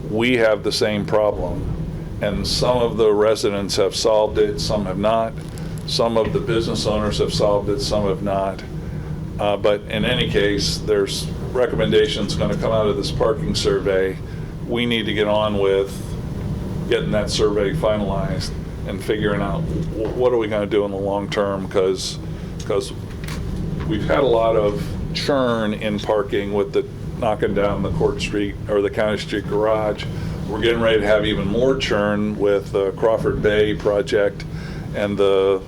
We have the same problem, and some of the residents have solved it, some have not. Some of the business owners have solved it, some have not. But in any case, there's recommendations going to come out of this parking survey. We need to get on with getting that survey finalized and figuring out what are we going to do in the long term, because we've had a lot of churn in parking with the knocking down the Court Street or the County Street garage. We're getting ready to have even more churn with the Crawford Bay project and the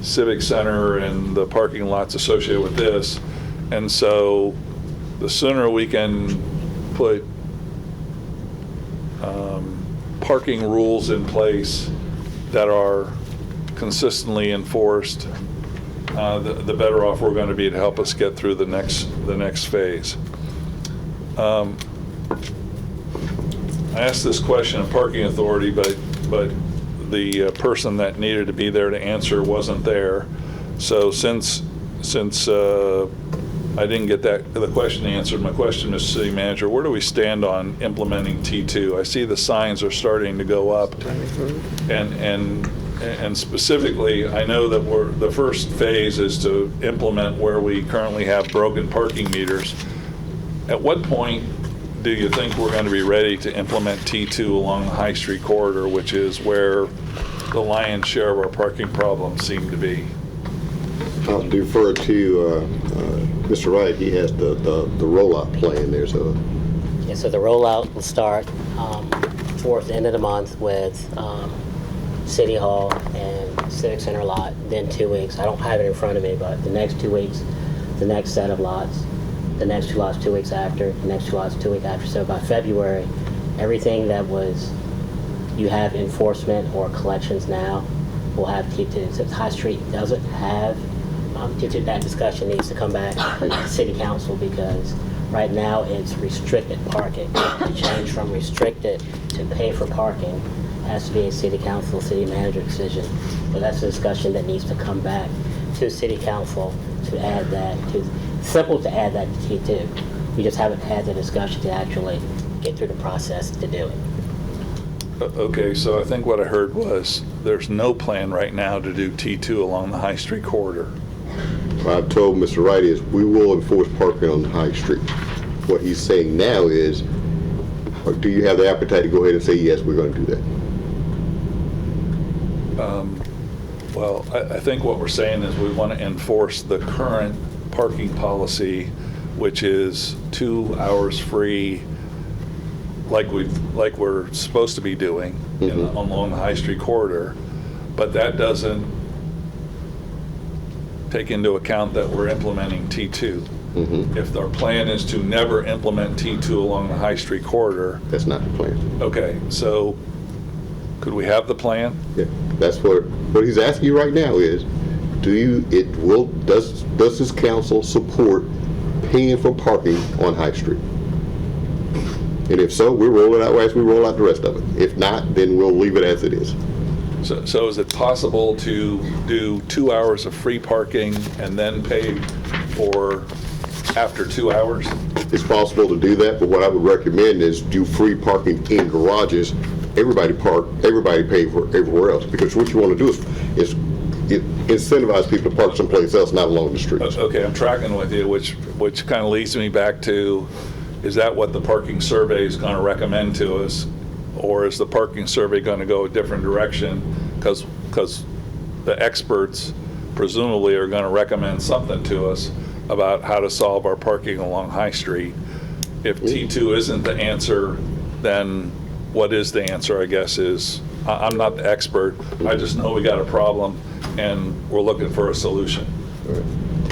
Civic Center and the parking lots associated with this. And so the sooner we can put parking rules in place that are consistently enforced, the better off we're going to be to help us get through the next phase. I asked this question of Parking Authority, but the person that needed to be there to answer wasn't there. So since I didn't get the question answered, my question is, City Manager, where do we stand on implementing T2? I see the signs are starting to go up, and specifically, I know that the first phase is to implement where we currently have broken parking meters. At what point do you think we're going to be ready to implement T2 along the High Street corridor, which is where the lion's share of our parking problems seem to be? I'll defer to Mr. Wright. He has the rollout plan there. So Yeah, so the rollout will start towards the end of the month with City Hall and Civic Center lot, then 2 weeks. I don't have it in front of me, but the next 2 weeks, the next set of lots, the next 2 lots 2 weeks after, the next 2 lots 2 weeks after. So by February, everything that you have enforcement or collections now will have T2. So if High Street doesn't have T2, that discussion needs to come back to City Council, because right now it's restricted parking. To change from restricted to pay for parking has to be a City Council, City Manager decision. So that's a discussion that needs to come back to City Council to add that to. Simple to add that to T2. We just haven't had the discussion to actually get through the process to do it. Okay, so I think what I heard was there's no plan right now to do T2 along the High Street corridor. what I've told Mr. Wright is we will enforce parking on the High Street. What he's saying now is, do you have the appetite to go ahead and say, yes, we're going to do that? Well, I think what we're saying is we want to enforce the current parking policy, which is 2 hours free, like we're supposed to be doing along the High Street corridor, but that doesn't take into account that we're implementing T2. If our plan is to never implement T2 along the High Street corridor, That's not the plan. okay, so could we have the plan? Yeah, that's what he's asking you right now is, does this council support paying for parking on High Street? And if so, we'll roll it out as we roll out the rest of it. If not, then we'll leave it as it is. So is it possible to do 2 hours of free parking and then pay for after 2 hours? It's possible to do that, but what I would recommend is do free parking in garages. Everybody pay for everywhere else, because what you want to do is incentivize people to park someplace else, not along the streets. Okay, I'm tracking with you, which kind of leads me back to, is that what the parking survey is going to recommend to us? Or is the parking survey going to go a different direction? Because the experts presumably are going to recommend something to us about how to solve our parking along High Street. If T2 isn't the answer, then what is the answer, I guess, is, I'm not the expert. I just know we got a problem and we're looking for a solution.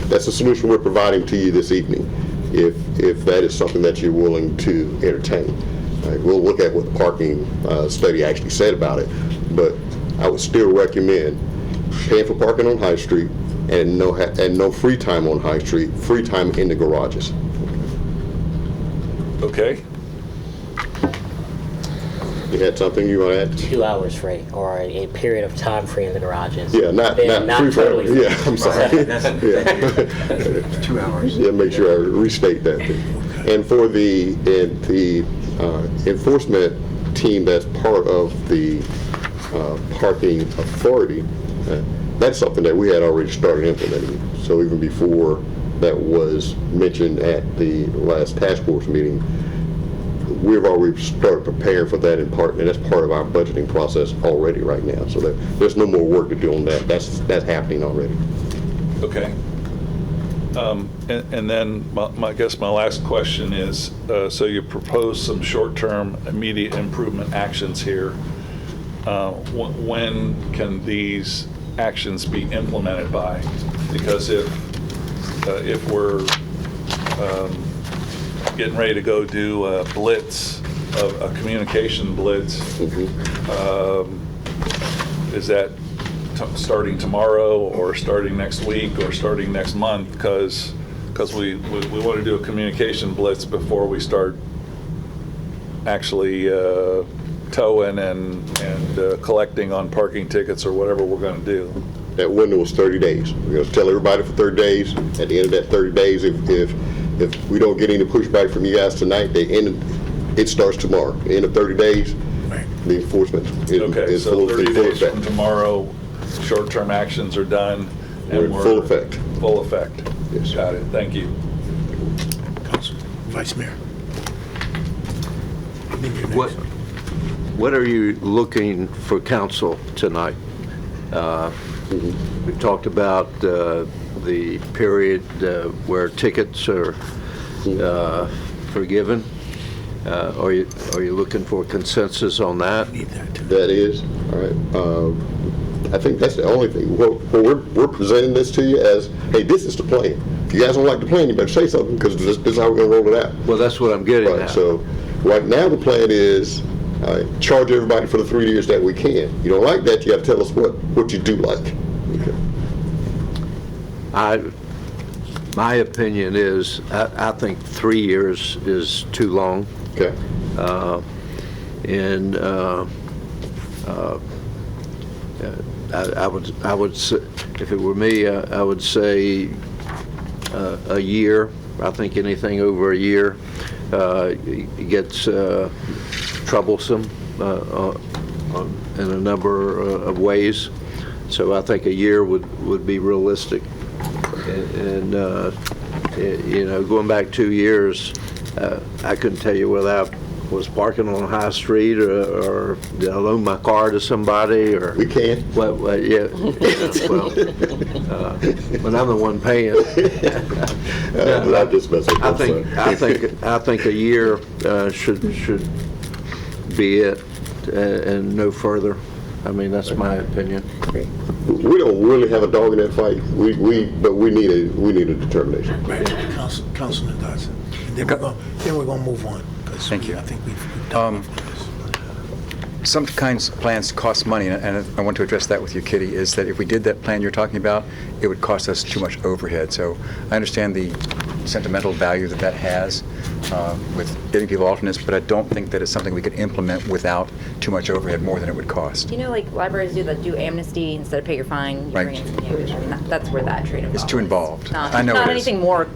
That's the solution we're providing to you this evening, if that is something that you're willing to entertain. We'll look at what the parking study actually said about it, but I would still recommend paying for parking on High Street and no free time on High Street, free time in the garages. Okay? You had something you want to add? 2 hours free, or a period of time free in the garages. Yeah, not free totally free. Yeah, I'm sorry. That's 2 hours. Yeah, make sure I restate that. And for the enforcement team that's part of the parking authority, that's something that we had already started implementing. So even before that was mentioned at the last task force meeting, we've already started preparing for that in part, and that's part of our budgeting process already right now. So there's no more work to do on that. That's happening already. Okay. And then I guess my last question is, so you propose some short-term immediate improvement actions here. When can these actions be implemented by? Because if we're getting ready to go do a blitz, a communication blitz, is that starting tomorrow or starting next week or starting next month? Because we want to do a communication blitz before we start actually towing and collecting on parking tickets or whatever we're going to do. That window was 30 days. We're going to tell everybody for 30 days. At the end of that 30 days, if we don't get any pushback from you guys tonight, it starts tomorrow. The end of 30 days, the enforcement is so full 30 days effect. from tomorrow, short-term actions are done. We're in full effect. Full effect. Yes. Got it. Thank you. Council, Vice Mayor. What are you looking for council tonight? We talked about the period where tickets are forgiven. Are you looking for consensus on that? That is, all right. I think that's the only thing. Well, we're presenting this to you as, hey, this is the plan. If you guys don't like the plan, you better say something, because this is how we're going to roll it out. Well, that's what I'm getting Right, at. so right now the plan is charge everybody for the 3 years that we can. You don't like that, you got to tell us what you do like. Okay. My opinion is, I think 3 years is too long. Okay. And I would say, if it were me, I would say a year. I think anything over a year gets troublesome in a number of ways. So I think a year would be realistic. And going back 2 years, I couldn't tell you whether I was parking on High Street or did I loan my car to somebody or. We can. Well, yeah. Well, when I'm the one paying. I just mess with I think a year should be it, and no further. I mean, that's my opinion. We don't really have a dog in that fight. But we need a determination. Right, Councilman Dodson. And then we're going to move on. Thank you. I think we've done this. Some kinds of plans cost money, and I want to address that with you, Kitty, is that if we did that plan you're talking about, it would cost us too much overhead. So I understand the sentimental value that has with getting people alternates, but I don't think that it's something we could implement without too much overhead, more than it would cost. Do you know, like libraries do amnesty instead of pay your fine? You Right. bring in some cash. I mean, that's where that trade involves. It's too involved. Not, I know not it is. anything more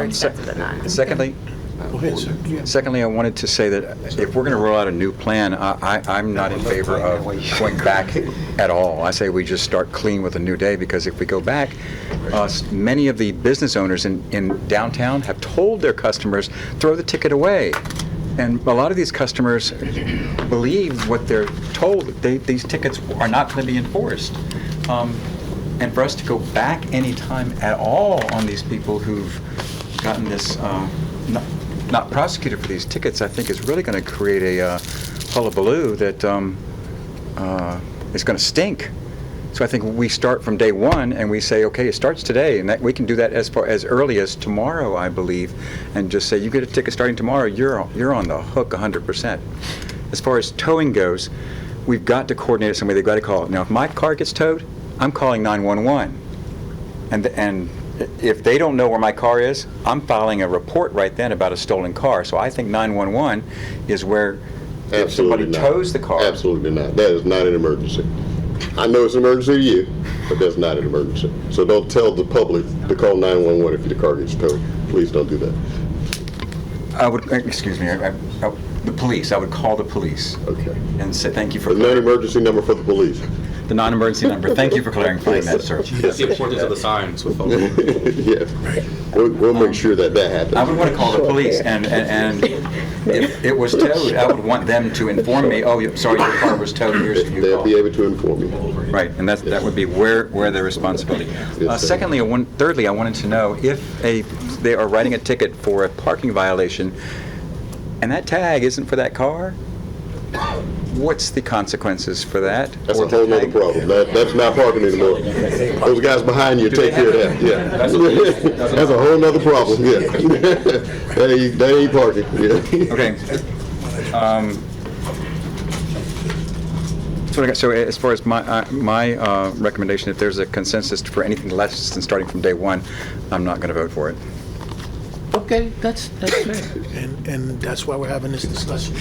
expensive than that. Secondly, Go ahead, sir. Yeah. Secondly, I wanted to say that if we're going to roll out a new plan, I'm not in favor of going back at all. I say we just start clean with a new day, because if we go back, many of the business owners in downtown have told their customers, throw the ticket away. And a lot of these customers believe what they're told. These tickets are not going to be enforced. And for us to go back any time at all on these people who've gotten this not prosecuted for these tickets, I think is really going to create a hullabaloo that is going to stink. So I think we start from day one and we say, okay, it starts today, and that we can do that as early as tomorrow, I believe, and just say, you get a ticket starting tomorrow, you're on the hook 100%. As far as towing goes, we've got to coordinate it some way. They've got to call it. Now, if my car gets towed, I'm calling 911, and if they don't know where my car is, I'm filing a report right then about a stolen car. So I think 911 is where if somebody Absolutely not. tows the car. Absolutely not. That is not an emergency. I know it's an emergency to you, but that's not an emergency. So don't tell the public to call 911 if the car gets towed. Please don't do that. I would, excuse me, the police, I would call the police Okay. and say, thank you for The non-emergency number for the police. the non-emergency number. Thank you for clarifying that, sir. That's the importance of the signs with folks. Yeah. We'll make sure that happens. I would want to call the police, and if it was towed, I would want them to inform me, oh, sorry, your car was towed, here's who you They'll call. be able to inform you. Right, and that would be where their responsibility. Yes, sir. Secondly, thirdly, I wanted to know if they are writing a ticket for a parking violation, and that tag isn't for that car, what's the consequences for that? That's Or a the whole nother tag? problem. That's not parking anymore. Those guys behind you take care of that, yeah. That's a whole nother problem, yeah. That ain't parking, yeah. Okay. So as far as my recommendation, if there's a consensus for anything less than starting from day one, I'm not going to vote for it. Okay, that's fair. And that's why we're having this discussion.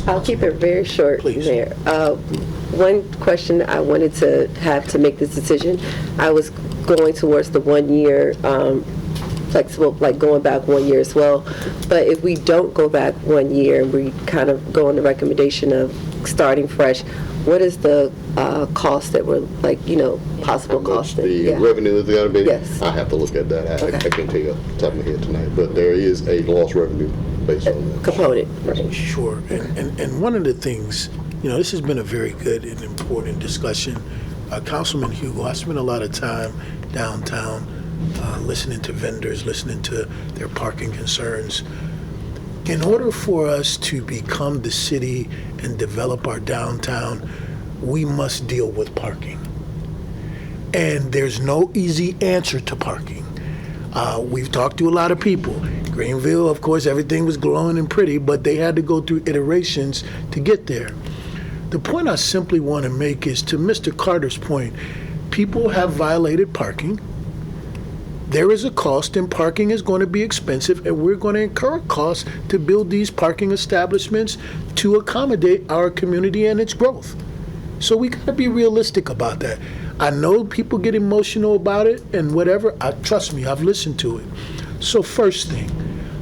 I'll keep it very short, Please. Mayor. One question I wanted to have to make this decision, I was going towards the 1 year flexible, like going back 1 year as well. But if we don't go back 1 year, and we kind of go on the recommendation of starting fresh, what is the cost that we're, like, possible How much cost? the revenue is going to be? Yes. I have to look at that. Okay. I can't tell you off the top of my head tonight, but there is a lost revenue based on that. Component, right? Sure. And one of the things, this has been a very good and important discussion. Councilman Hugo, I spent a lot of time downtown listening to vendors, listening to their parking concerns. In order for us to become the city and develop our downtown, we must deal with parking. And there's no easy answer to parking. We've talked to a lot of people. Greenville, of course, everything was glowing and pretty, but they had to go through iterations to get there. The point I simply want to make is, to Mr. Carter's point, people have violated parking. There is a cost, and parking is going to be expensive, and we're going to incur costs to build these parking establishments to accommodate our community and its growth. So we got to be realistic about that. I know people get emotional about it and whatever. Trust me, I've listened to it. So first thing,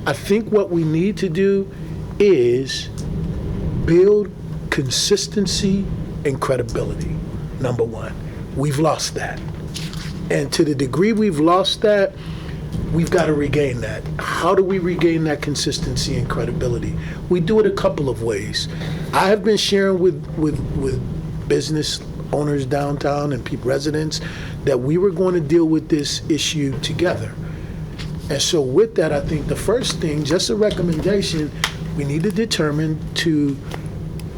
I think what we need to do is build consistency and credibility, number one. We've lost that. And to the degree we've lost that, we've got to regain that. How do we regain that consistency and credibility? We do it a couple of ways. I have been sharing with business owners downtown and residents that we were going to deal with this issue together. And so with that, I think the first thing, just a recommendation, we need to determine, to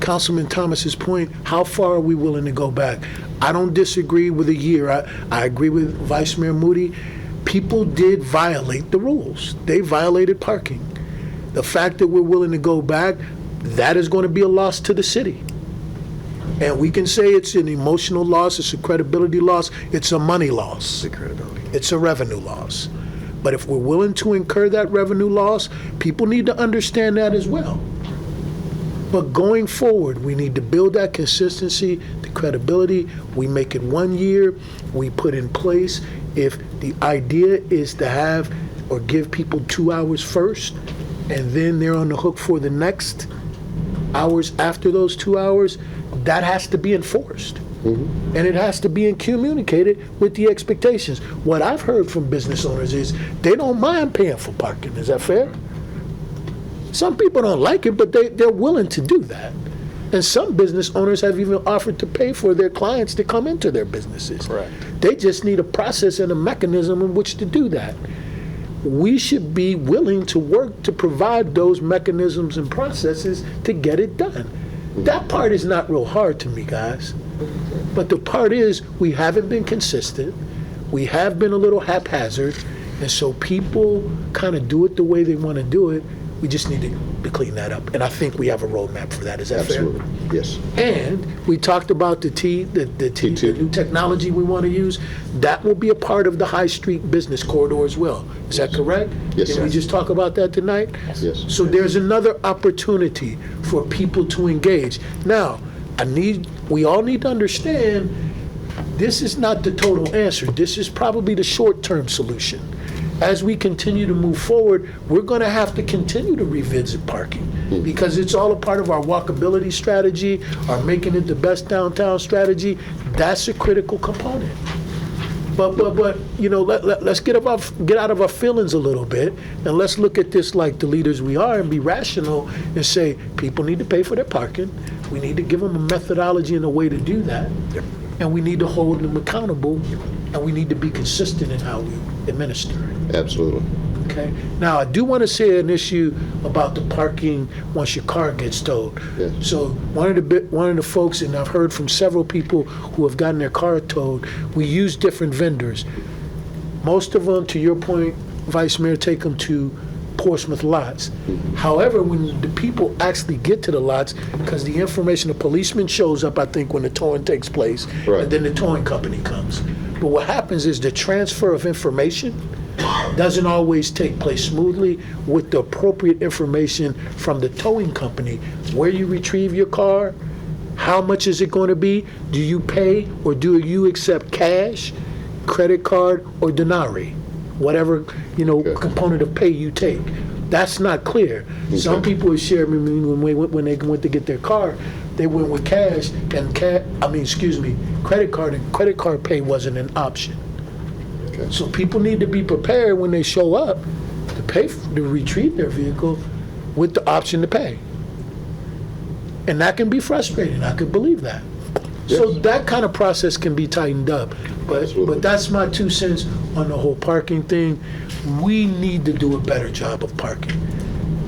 Councilman Thomas's point, how far are we willing to go back? I don't disagree with a year. I agree with Vice Mayor Moody. People did violate the rules. They violated parking. The fact that we're willing to go back, that is going to be a loss to the city. And we can say it's an emotional loss, it's a credibility loss, it's a money loss. It's a revenue loss. But if we're willing to incur that revenue loss, people need to understand that as well. But going forward, we need to build that consistency, the credibility. We make it 1 year, we put in place. If the idea is to have or give people 2 hours first, and then they're on the hook for the next hours after those 2 hours, that has to be enforced. Mm-hmm. And it has to be communicated with the expectations. What I've heard from business owners is they don't mind paying for parking. Is that fair? Some people don't like it, but they're willing to do that. And some business owners have even offered to pay for their clients to come into their businesses. Correct. They just need a process and a mechanism in which to do that. We should be willing to work to provide those mechanisms and processes to get it done. That part is not real hard to me, guys. But the part is, we haven't been consistent. We have been a little haphazard. And so people kind of do it the way they want to do it. We just need to clean that up. And I think we have a roadmap for that. Is that fair? Absolutely, yes. And we talked about the T2. new technology we want to use. That will be a part of the High Street business corridor as well. Is that correct? Yes, Did sir. we just talk about that tonight? Yes. So there's another opportunity for people to engage. Now, we all need to understand, this is not the total answer. This is probably the short-term solution. As we continue to move forward, we're going to have to continue to revisit parking because it's all a part of our walkability strategy, our making it the best downtown strategy. That's a critical component. But you know, let's get out of our feelings a little bit, and let's look at this like the leaders we are and be rational and say people need to pay for their parking. We need to give them a methodology and a way to do that, and we need to hold them accountable, and we need to be consistent in how we administer it. Absolutely. Okay. Now, I do want to say an issue about the parking once your car gets towed. Yes. So one of the folks, and I've heard from several people who have gotten their car towed, we use different vendors. Most of them, to your point, Vice Mayor, take them to Portsmouth lots. However, when the people actually get to the lots, because the information, the policeman shows up, I think, when the towing takes place, Right. and then the towing company comes. But what happens is the transfer of information doesn't always take place smoothly with the appropriate information from the towing company. Where you retrieve your car, how much is it going to be? Do you pay or do you accept cash, credit card, or denari? Whatever, Okay. component of pay you take. That's not clear. Some people have shared with me when they went to get their car, they went with cash and credit card, and credit card pay wasn't an option. Okay. So people need to be prepared when they show up to pay to retrieve their vehicle with the option to pay. And that can be frustrating. I could believe that. So Yes. that kind of process can be tightened up. Absolutely. But that's my 2 cents on the whole parking thing. We need to do a better job of parking.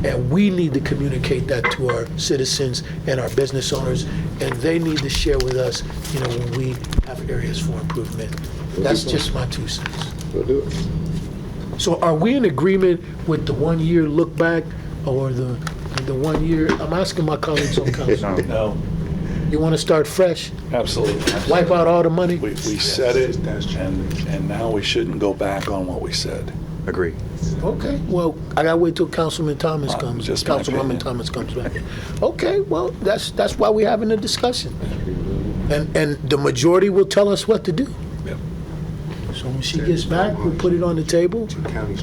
And we need to communicate that to our citizens and our business owners, and they need to share with us, when we have areas for improvement. That's just my 2 cents. We'll do it. So are we in agreement with the 1-year look back or the 1 year? I'm asking my colleagues on council. No, You want to start fresh? absolutely. Wipe out all the money? We said it, and now we shouldn't go back on what we said. Agree. Okay, well, I gotta wait till Councilman Thomas comes, just my Councilwoman opinion. Thomas comes back. Okay, well, that's why we're having a discussion. And the majority will tell us what to do. Yep. So when she gets back, we'll put it on the table.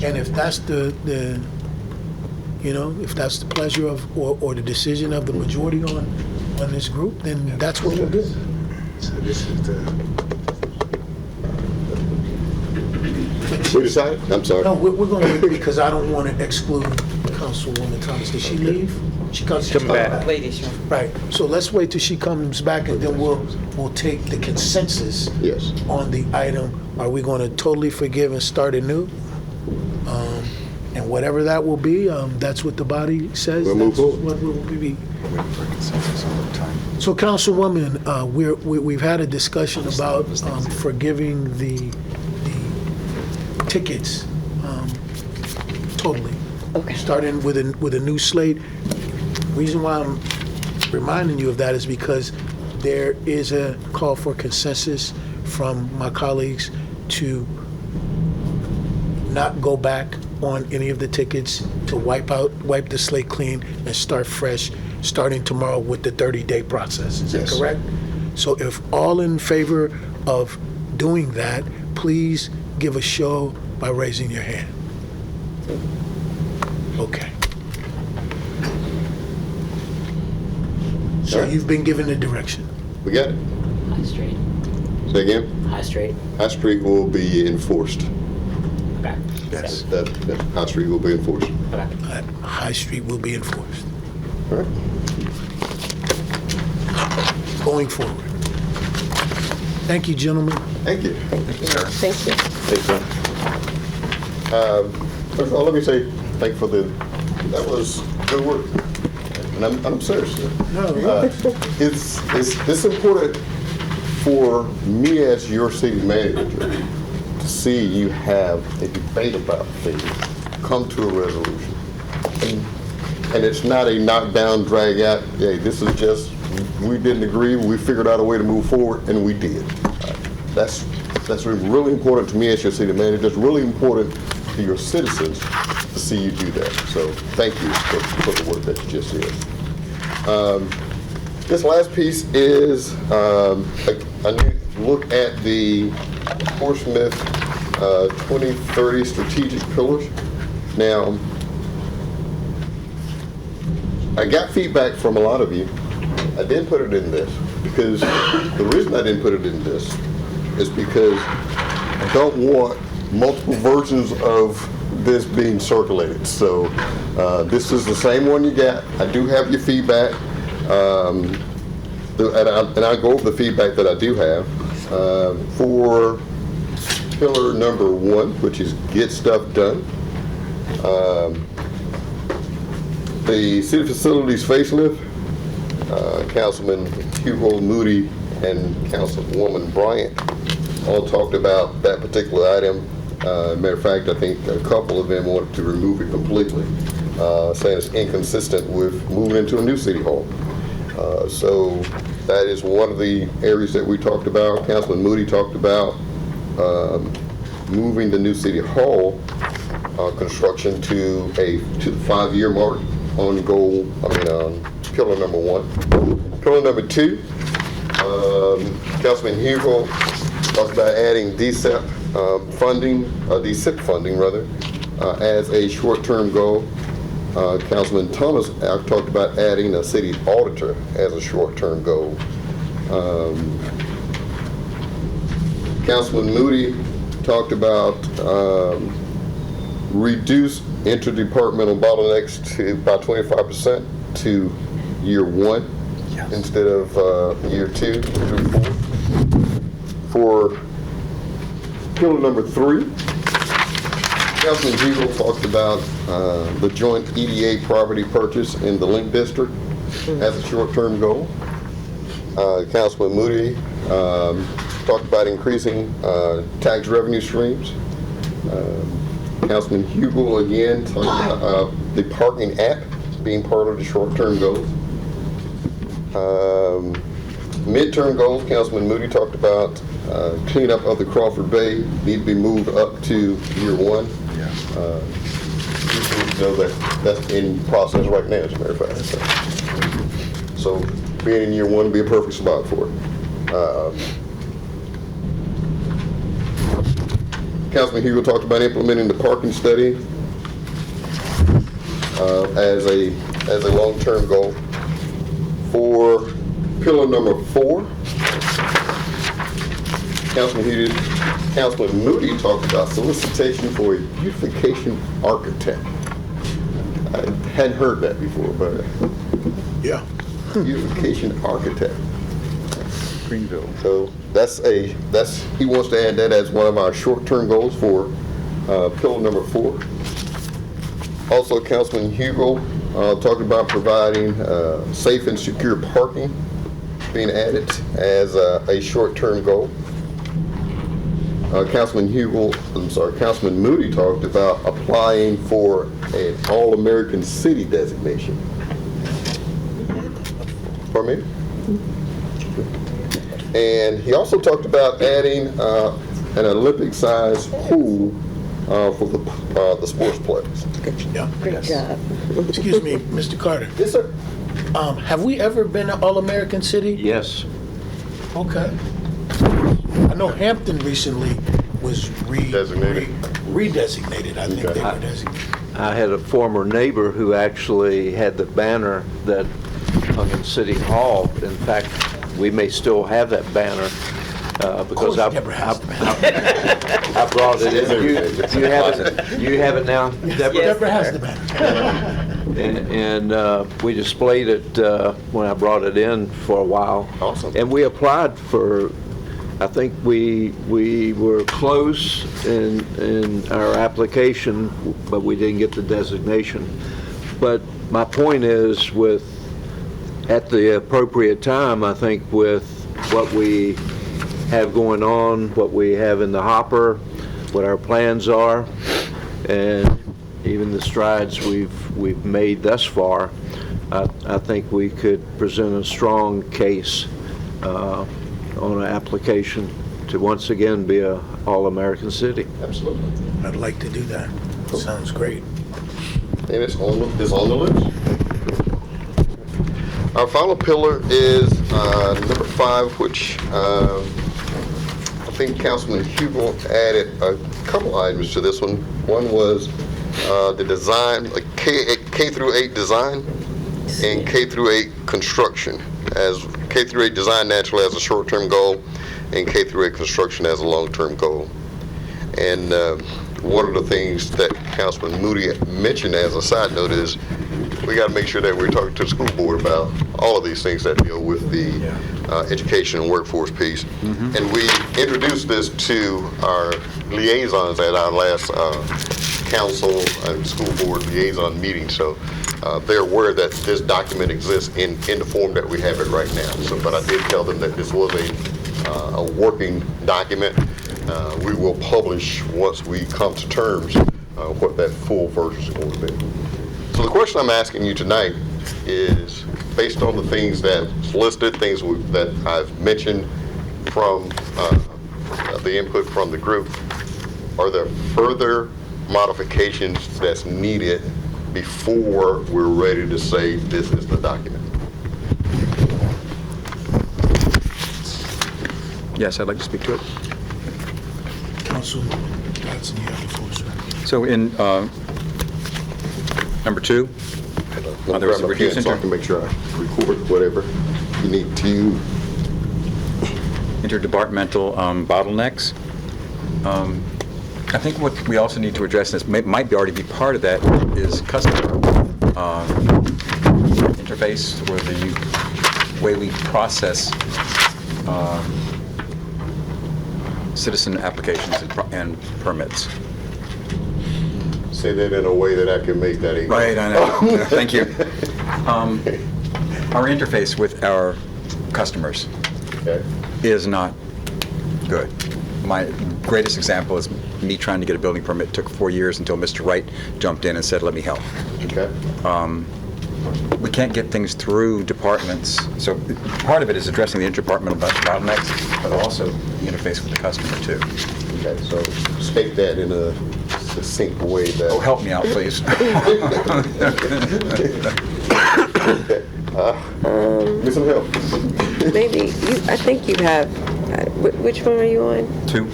And if that's if that's the pleasure of, or the decision of the majority on this group, then that's what we'll do. So this is the, We decided? I'm sorry. No, we're going to wait because I don't want to exclude Councilwoman Thomas. Did she leave? She's coming back. Right. So let's wait till she comes back, and then we'll take the consensus Yes. on the item. Are we going to totally forgive and start anew? And whatever that will be, that's what the body says. We'll move That's forward. what will be. Waiting for consensus all the time. So, Councilwoman, we've had a discussion about forgiving the tickets totally. Okay. Starting with a new slate. Reason why I'm reminding you of that is because there is a call for consensus from my colleagues to not go back on any of the tickets, to wipe the slate clean and start fresh, starting tomorrow with the 30-day process. Is that Yes. correct? So if all in favor of doing that, please give a show by raising your hand. Okay. So you've been given the direction. We got it. High Street. Say again? High Street. High Street will be enforced. Okay. Yes. That High Street will be enforced. Okay. High Street will be enforced All right. going forward. Thank you, gentlemen. Thank you. Thank you. Thanks, sir. First of all, let me say thank you for that was good work. And I'm serious. It's important for me as your city manager to see you have a debate about things, come to a resolution. And and it's not a knockdown, drag out. Hey, this is just, we didn't agree, we figured out a way to move forward, and we did. That's really important to me as your city manager. It's really important to your citizens to see you do that. So thank you for the work that you just did. This last piece is a new look at the Portsmouth 2030 strategic pillars. Now, I got feedback from a lot of you. I didn't put it in this because the reason I didn't put it in this is because I don't want multiple versions of this being circulated. So this is the same one you got. I do have your feedback, and I'll go over the feedback that I do have. For pillar number 1, which is get stuff done, the city facilities facelift, Councilman Hugo Moody and Councilwoman Bryant all talked about that particular item. Matter of fact, I think a couple of them wanted to remove it completely, saying it's inconsistent with moving into a new city hall. So that is one of the areas that we talked about. Councilman Moody talked about moving the new city hall construction to the 5-year mark on pillar number 1. Pillar number 2, Councilman Hugo talked about adding DSIP funding rather, as a short-term goal. Councilman Thomas talked about adding a city auditor as a short-term goal. Councilman Moody talked about reduce interdepartmental bottlenecks to about 25% to year 1 instead of year 2 through 4. For pillar number 3, Councilman Hugel talked about the joint EDA property purchase in the Link District as a short-term goal. Councilman Moody talked about increasing tax revenue streams. Councilman Hugel again talked about the parking app being part of the short-term goals. Midterm goals, Councilman Moody talked about cleanup of the Crawford Bay need to be moved up to year 1. You know that's in process right now, as a matter of fact. So being in year 1 would be a perfect spot for it. Councilman Hugo talked about implementing the parking study as a long-term goal. For pillar number 4, Councilman Moody talked about solicitation for a beautification architect. I hadn't heard that before, but Yeah. beautification architect. Greenville. So he wants to add that as one of our short-term goals for pillar number 4. Also, Councilman Hugo talked about providing safe and secure parking being added as a short-term goal. Councilman Moody talked about applying for an All-American City designation. Pardon me? And he also talked about adding an Olympic-sized pool for the sports players. Yeah. Great job. Excuse me, Mr. Carter. Yes, sir. Have we ever been an All-American City? Yes. Okay. I know Hampton recently was redesignated. I think they were designated. I had a former neighbor who actually had the banner that hung in City Hall. In fact, we may still have that banner because I brought it in. You have it now? Deborah has the banner. And we displayed it when I brought it in for a while. Awesome. And we applied for, I think we were close in our application, but we didn't get the designation. But my point is, at the appropriate time, I think with what we have going on, what we have in the hopper, what our plans are, and even the strides we've made thus far, I think we could present a strong case on an application to once again be a all-American city. Absolutely. I'd like to do that. Sounds great. And it's on the list. Our final pillar is number 5, which I think Councilman Hubel added a couple items to this one. One was the design, like K through 8 design and K through 8 construction. As K through 8 design naturally has a short-term goal, and K through 8 construction has a long-term goal. And one of the things that Councilman Moody mentioned as a side note is we got to make sure that we're talking to the school board about all of these things that deal with the education and workforce piece. And we introduced this to our liaisons at our last council and school board liaison meeting. So they're aware that this document exists in the form that we have it right now. So, but I did tell them that this was a working document. We will publish once we come to terms what that full version is going to be. So the question I'm asking you tonight is, based on the things that's listed, things that I've mentioned from the input from the group, are there further modifications that's needed before we're ready to say this is the document? Yes, I'd like to speak to it. Councilman Dodson, you have the floor, sir. So in number 2, there was a review so I center. can make sure I record whatever you need to. Interdepartmental bottlenecks. I think what we also need to address, and this might already be part of that, is customer interface, or the way we process citizen applications and permits. Say that in a way that I can make that easy. Right, I know. Thank you. Our interface with our customers is not good. My greatest example is me trying to get a building permit. It took 4 years until Mr. Wright jumped in and said, let me help. Okay. We can't get things through departments. So part of it is addressing the interdepartmental bottlenecks, but also the interface with the customer too. Okay, so state that in a succinct way that... Oh, help me out, please. Need some help. Maybe, I think you have, which one are you on? 2.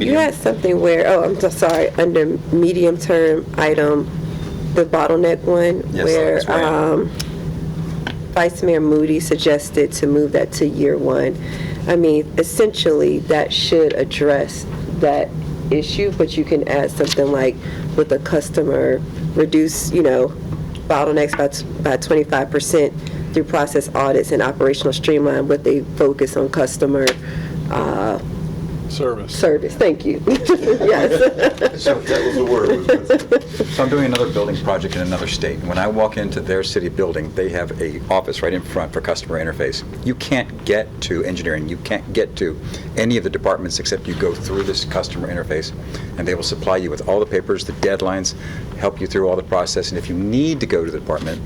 You had something where, oh, I'm so sorry, under medium-term item, the bottleneck one, Yes, where that's right. Vice Mayor Moody suggested to move that to year 1. I mean, essentially, that should address that issue, but you can add something like, with the customer, reduce, bottlenecks by 25% through process audits and operational streamline with a focus on customer service. Thank you. Yes. So that was the word. So I'm doing another building project in another state. When I walk into their city building, they have a office right in front for customer interface. You can't get to engineering. You can't get to any of the departments except you go through this customer interface, and they will supply you with all the papers, the deadlines, help you through all the process. And if you need to go to the department,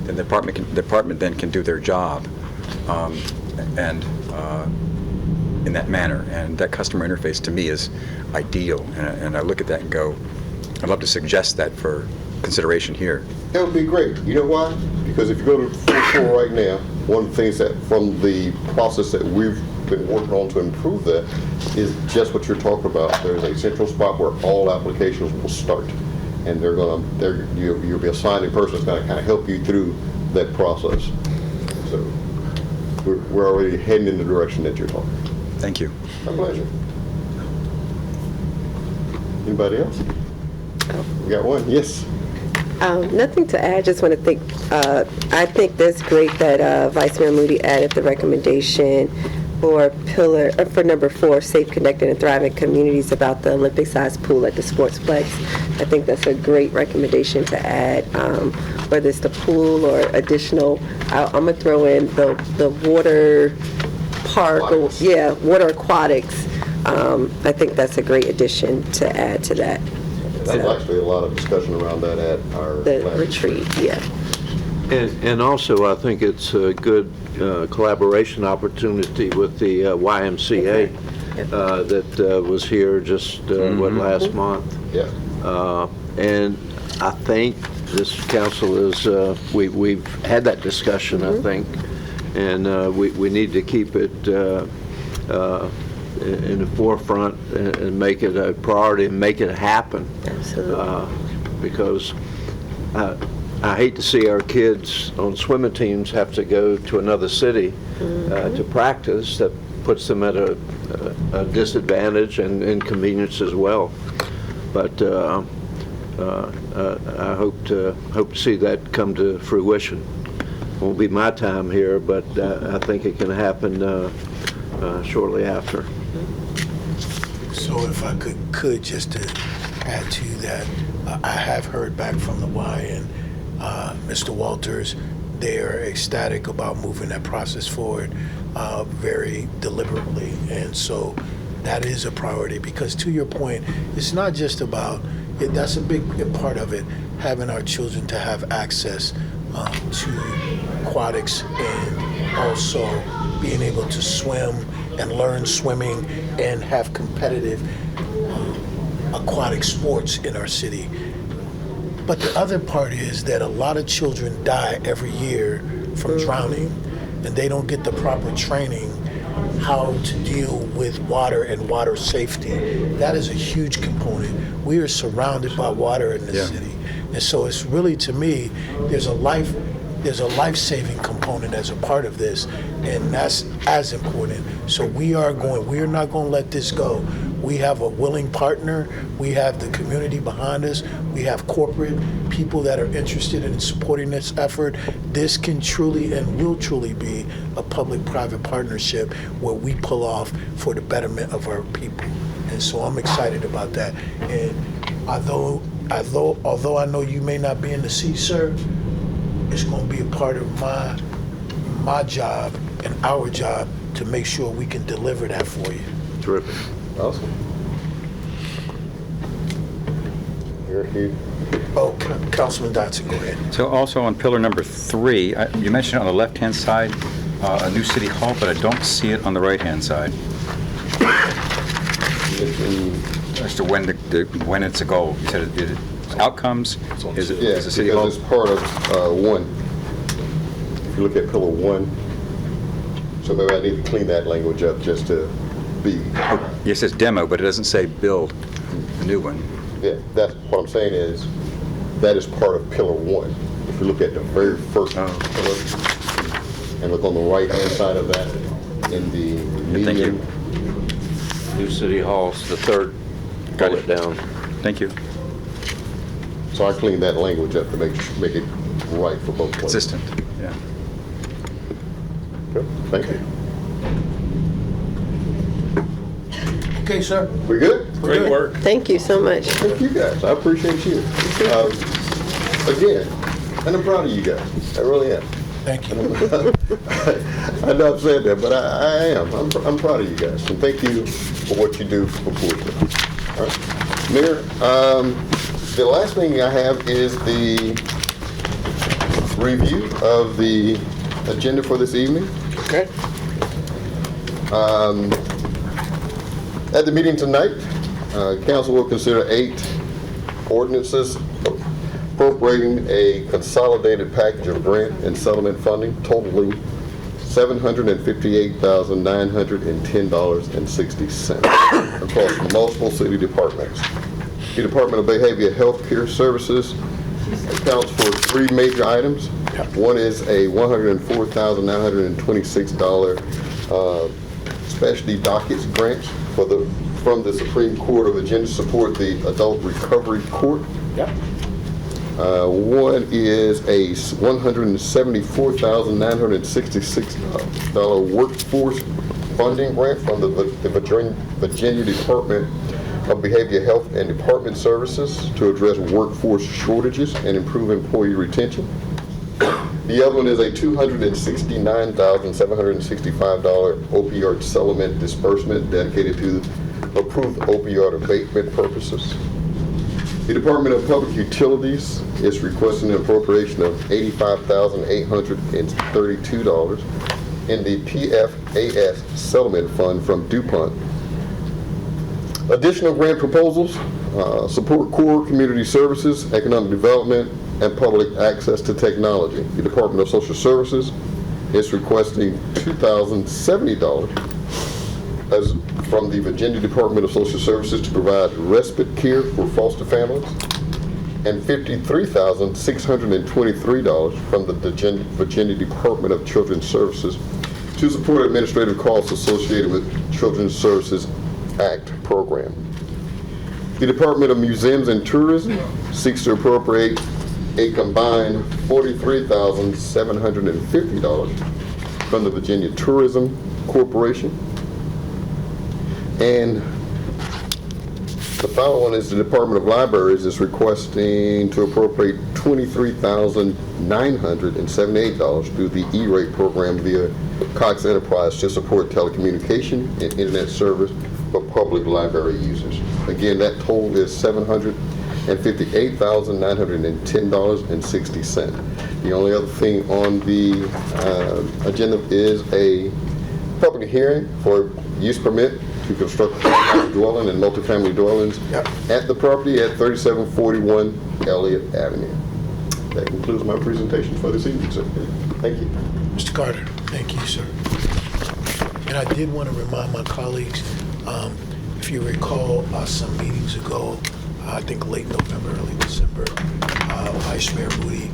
then the department then can do their job, in that manner. And that customer interface to me is ideal. And I look at that and go, I'd love to suggest that for consideration here. That would be great. You know why? Because if you go to the floor right now, one of the things that from the process that we've been working on to improve that is just what you're talking about. There's a central spot where all applications will start, and you'll be assigned a person that's going to kind of help you through that process. So we're already heading in the direction that you're talking. Thank you. My pleasure. Anybody else? We got one. Yes. Nothing to add. Just want to thank. I think that's great that Vice Mayor Moody added the recommendation for number 4, safe, connected, and thriving communities about the Olympic-sized pool at the Sportsplex. I think that's a great recommendation to add, whether it's the pool or additional. I'm gonna throw in the water park, water aquatics. I think that's a great addition to add to that. There was actually a lot of discussion around that at our The last retreat, yeah. And also, I think it's a good collaboration opportunity with the YMCA that was here just, last month? Yeah. And I think this council is, we've had that discussion, I think, and we need to keep it in the forefront and make it a priority and make it happen. Absolutely. Because I hate to see our kids on swimming teams have to go to another city to practice. That puts them at a disadvantage and inconvenience as well. But I hope to see that come to fruition. Won't be my time here, but I think it can happen shortly after. So if I could just to add to that, I have heard back from the Y and Mr. Walters. They are ecstatic about moving that process forward very deliberately. And so that is a priority because to your point, it's not just about, that's a big part of it, having our children to have access to aquatics and also being able to swim and learn swimming and have competitive aquatic sports in our city. But the other part is that a lot of children die every year from drowning, and they don't get the proper training how to deal with water and water safety. That is a huge component. We are surrounded by water in this city. And so it's really, to me, there's a life-saving component as a part of this, and that's as important. So we are not going to let this go. We have a willing partner. We have the community behind us. We have corporate people that are interested in supporting this effort. This can truly and will truly be a public-private partnership where we pull off for the betterment of our people. And so I'm excited about that. And although I know you may not be in the seat, sir, it's going to be a part of my job and our job to make sure we can deliver that for you. Terrific. Awesome. Here. Oh, Councilman Dotson, go ahead. So also on pillar number 3, you mentioned on the left-hand side a new city hall, but I don't see it on the right-hand side. As to when it's a goal. You said it's outcomes. Is it Yeah, is a city hall? because it's part of 1. If you look at pillar 1, so maybe I need to clean that language up just to be. Yes, it says demo, but it doesn't say build a new one. Yeah, that's what I'm saying is that is part of pillar 1. If you look at the very first pillar and look on the right-hand side of that in the Thank you. medium. New City Hall's the third bullet down. Thank you. So I cleaned that language up to make it right for both places. Consistent. Yeah. Good. Thank you. Okay, sir. We good? Great work. Thank you so much. Thank you guys. I appreciate you. Again, and I'm proud of you guys. I really am. Thank you. I know I've said that, but I am. I'm proud of you guys. And thank you for what you do for Portsmouth. All right. Mayor, the last thing I have is the review of the agenda for this evening. Okay. At the meeting tonight, council will consider 8 ordinances appropriating a consolidated package of grant and settlement funding totaling $758,910.60 across multiple city departments. The Department of Behavioral Health Care Services accounts for 3 major items. One is a $104,926 specialty dockets grant from the Supreme Court of Virginia to support the Adult Recovery Court. Yep. One is a $174,966 workforce funding grant from the Virginia Department of Behavioral Health and Department Services to address workforce shortages and improve employee retention. The other one is a $269,765 opioid settlement disbursement dedicated to approved opioid abatement purposes. The Department of Public Utilities is requesting an appropriation of $85,832 in the PFAS settlement fund from DuPont. Additional grant proposals support core community services, economic development, and public access to technology. The Department of Social Services is requesting $2,070 from the Virginia Department of Social Services to provide respite care for foster families, and $53,623 from the Virginia Department of Children's Services to support administrative costs associated with Children's Services Act program. The Department of Museums and Tourism seeks to appropriate a combined $43,750 from the Virginia Tourism Corporation. And the final one is the Department of Libraries is requesting to appropriate $23,978 through the E-rate program via Cox Enterprise to support telecommunication and internet service for public library users. Again, that total is $758,910.60. The only other thing on the agenda is a public hearing for use permit to construct a dwelling and multifamily dwellings at the property at 3741 Elliott Avenue. That concludes my presentation for this evening, sir. Thank you. Mr. Carter, thank you, sir. And I did want to remind my colleagues, if you recall, some meetings ago, I think late November, early December, Vice Mayor Moody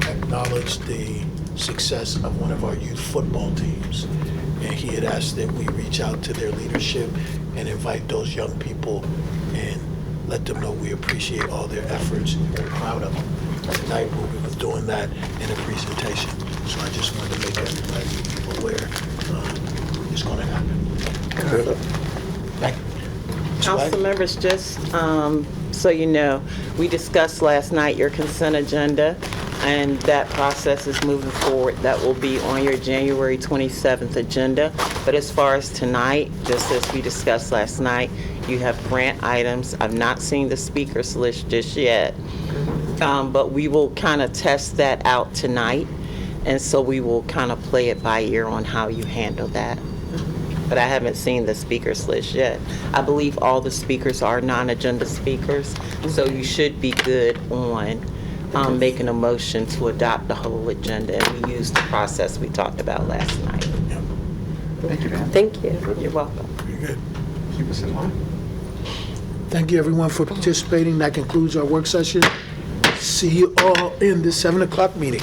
acknowledged the success of one of our youth football teams. And he had asked that we reach out to their leadership and invite those young people and let them know we appreciate all their efforts and we're proud of them. Tonight we'll be doing that in a presentation. So I just wanted to make everybody aware it's going to happen. Thank you. Council members, just so you know, we discussed last night your consent agenda, and that process is moving forward. That will be on your January 27th agenda. But as far as tonight, just as we discussed last night, you have grant items. I've not seen the speakers list just yet, but we will kind of test that out tonight, and so we will kind of play it by ear on how you handle that. But I haven't seen the speakers list yet. I believe all the speakers are non-agenda speakers, so you should be good on making a motion to adopt the whole agenda, and we use the process we talked about last night. Thank you. Thank you. You're welcome. Very good. Keep us in line. Thank you, everyone, for participating. That concludes our work session. See you all in the 7 o'clock meeting.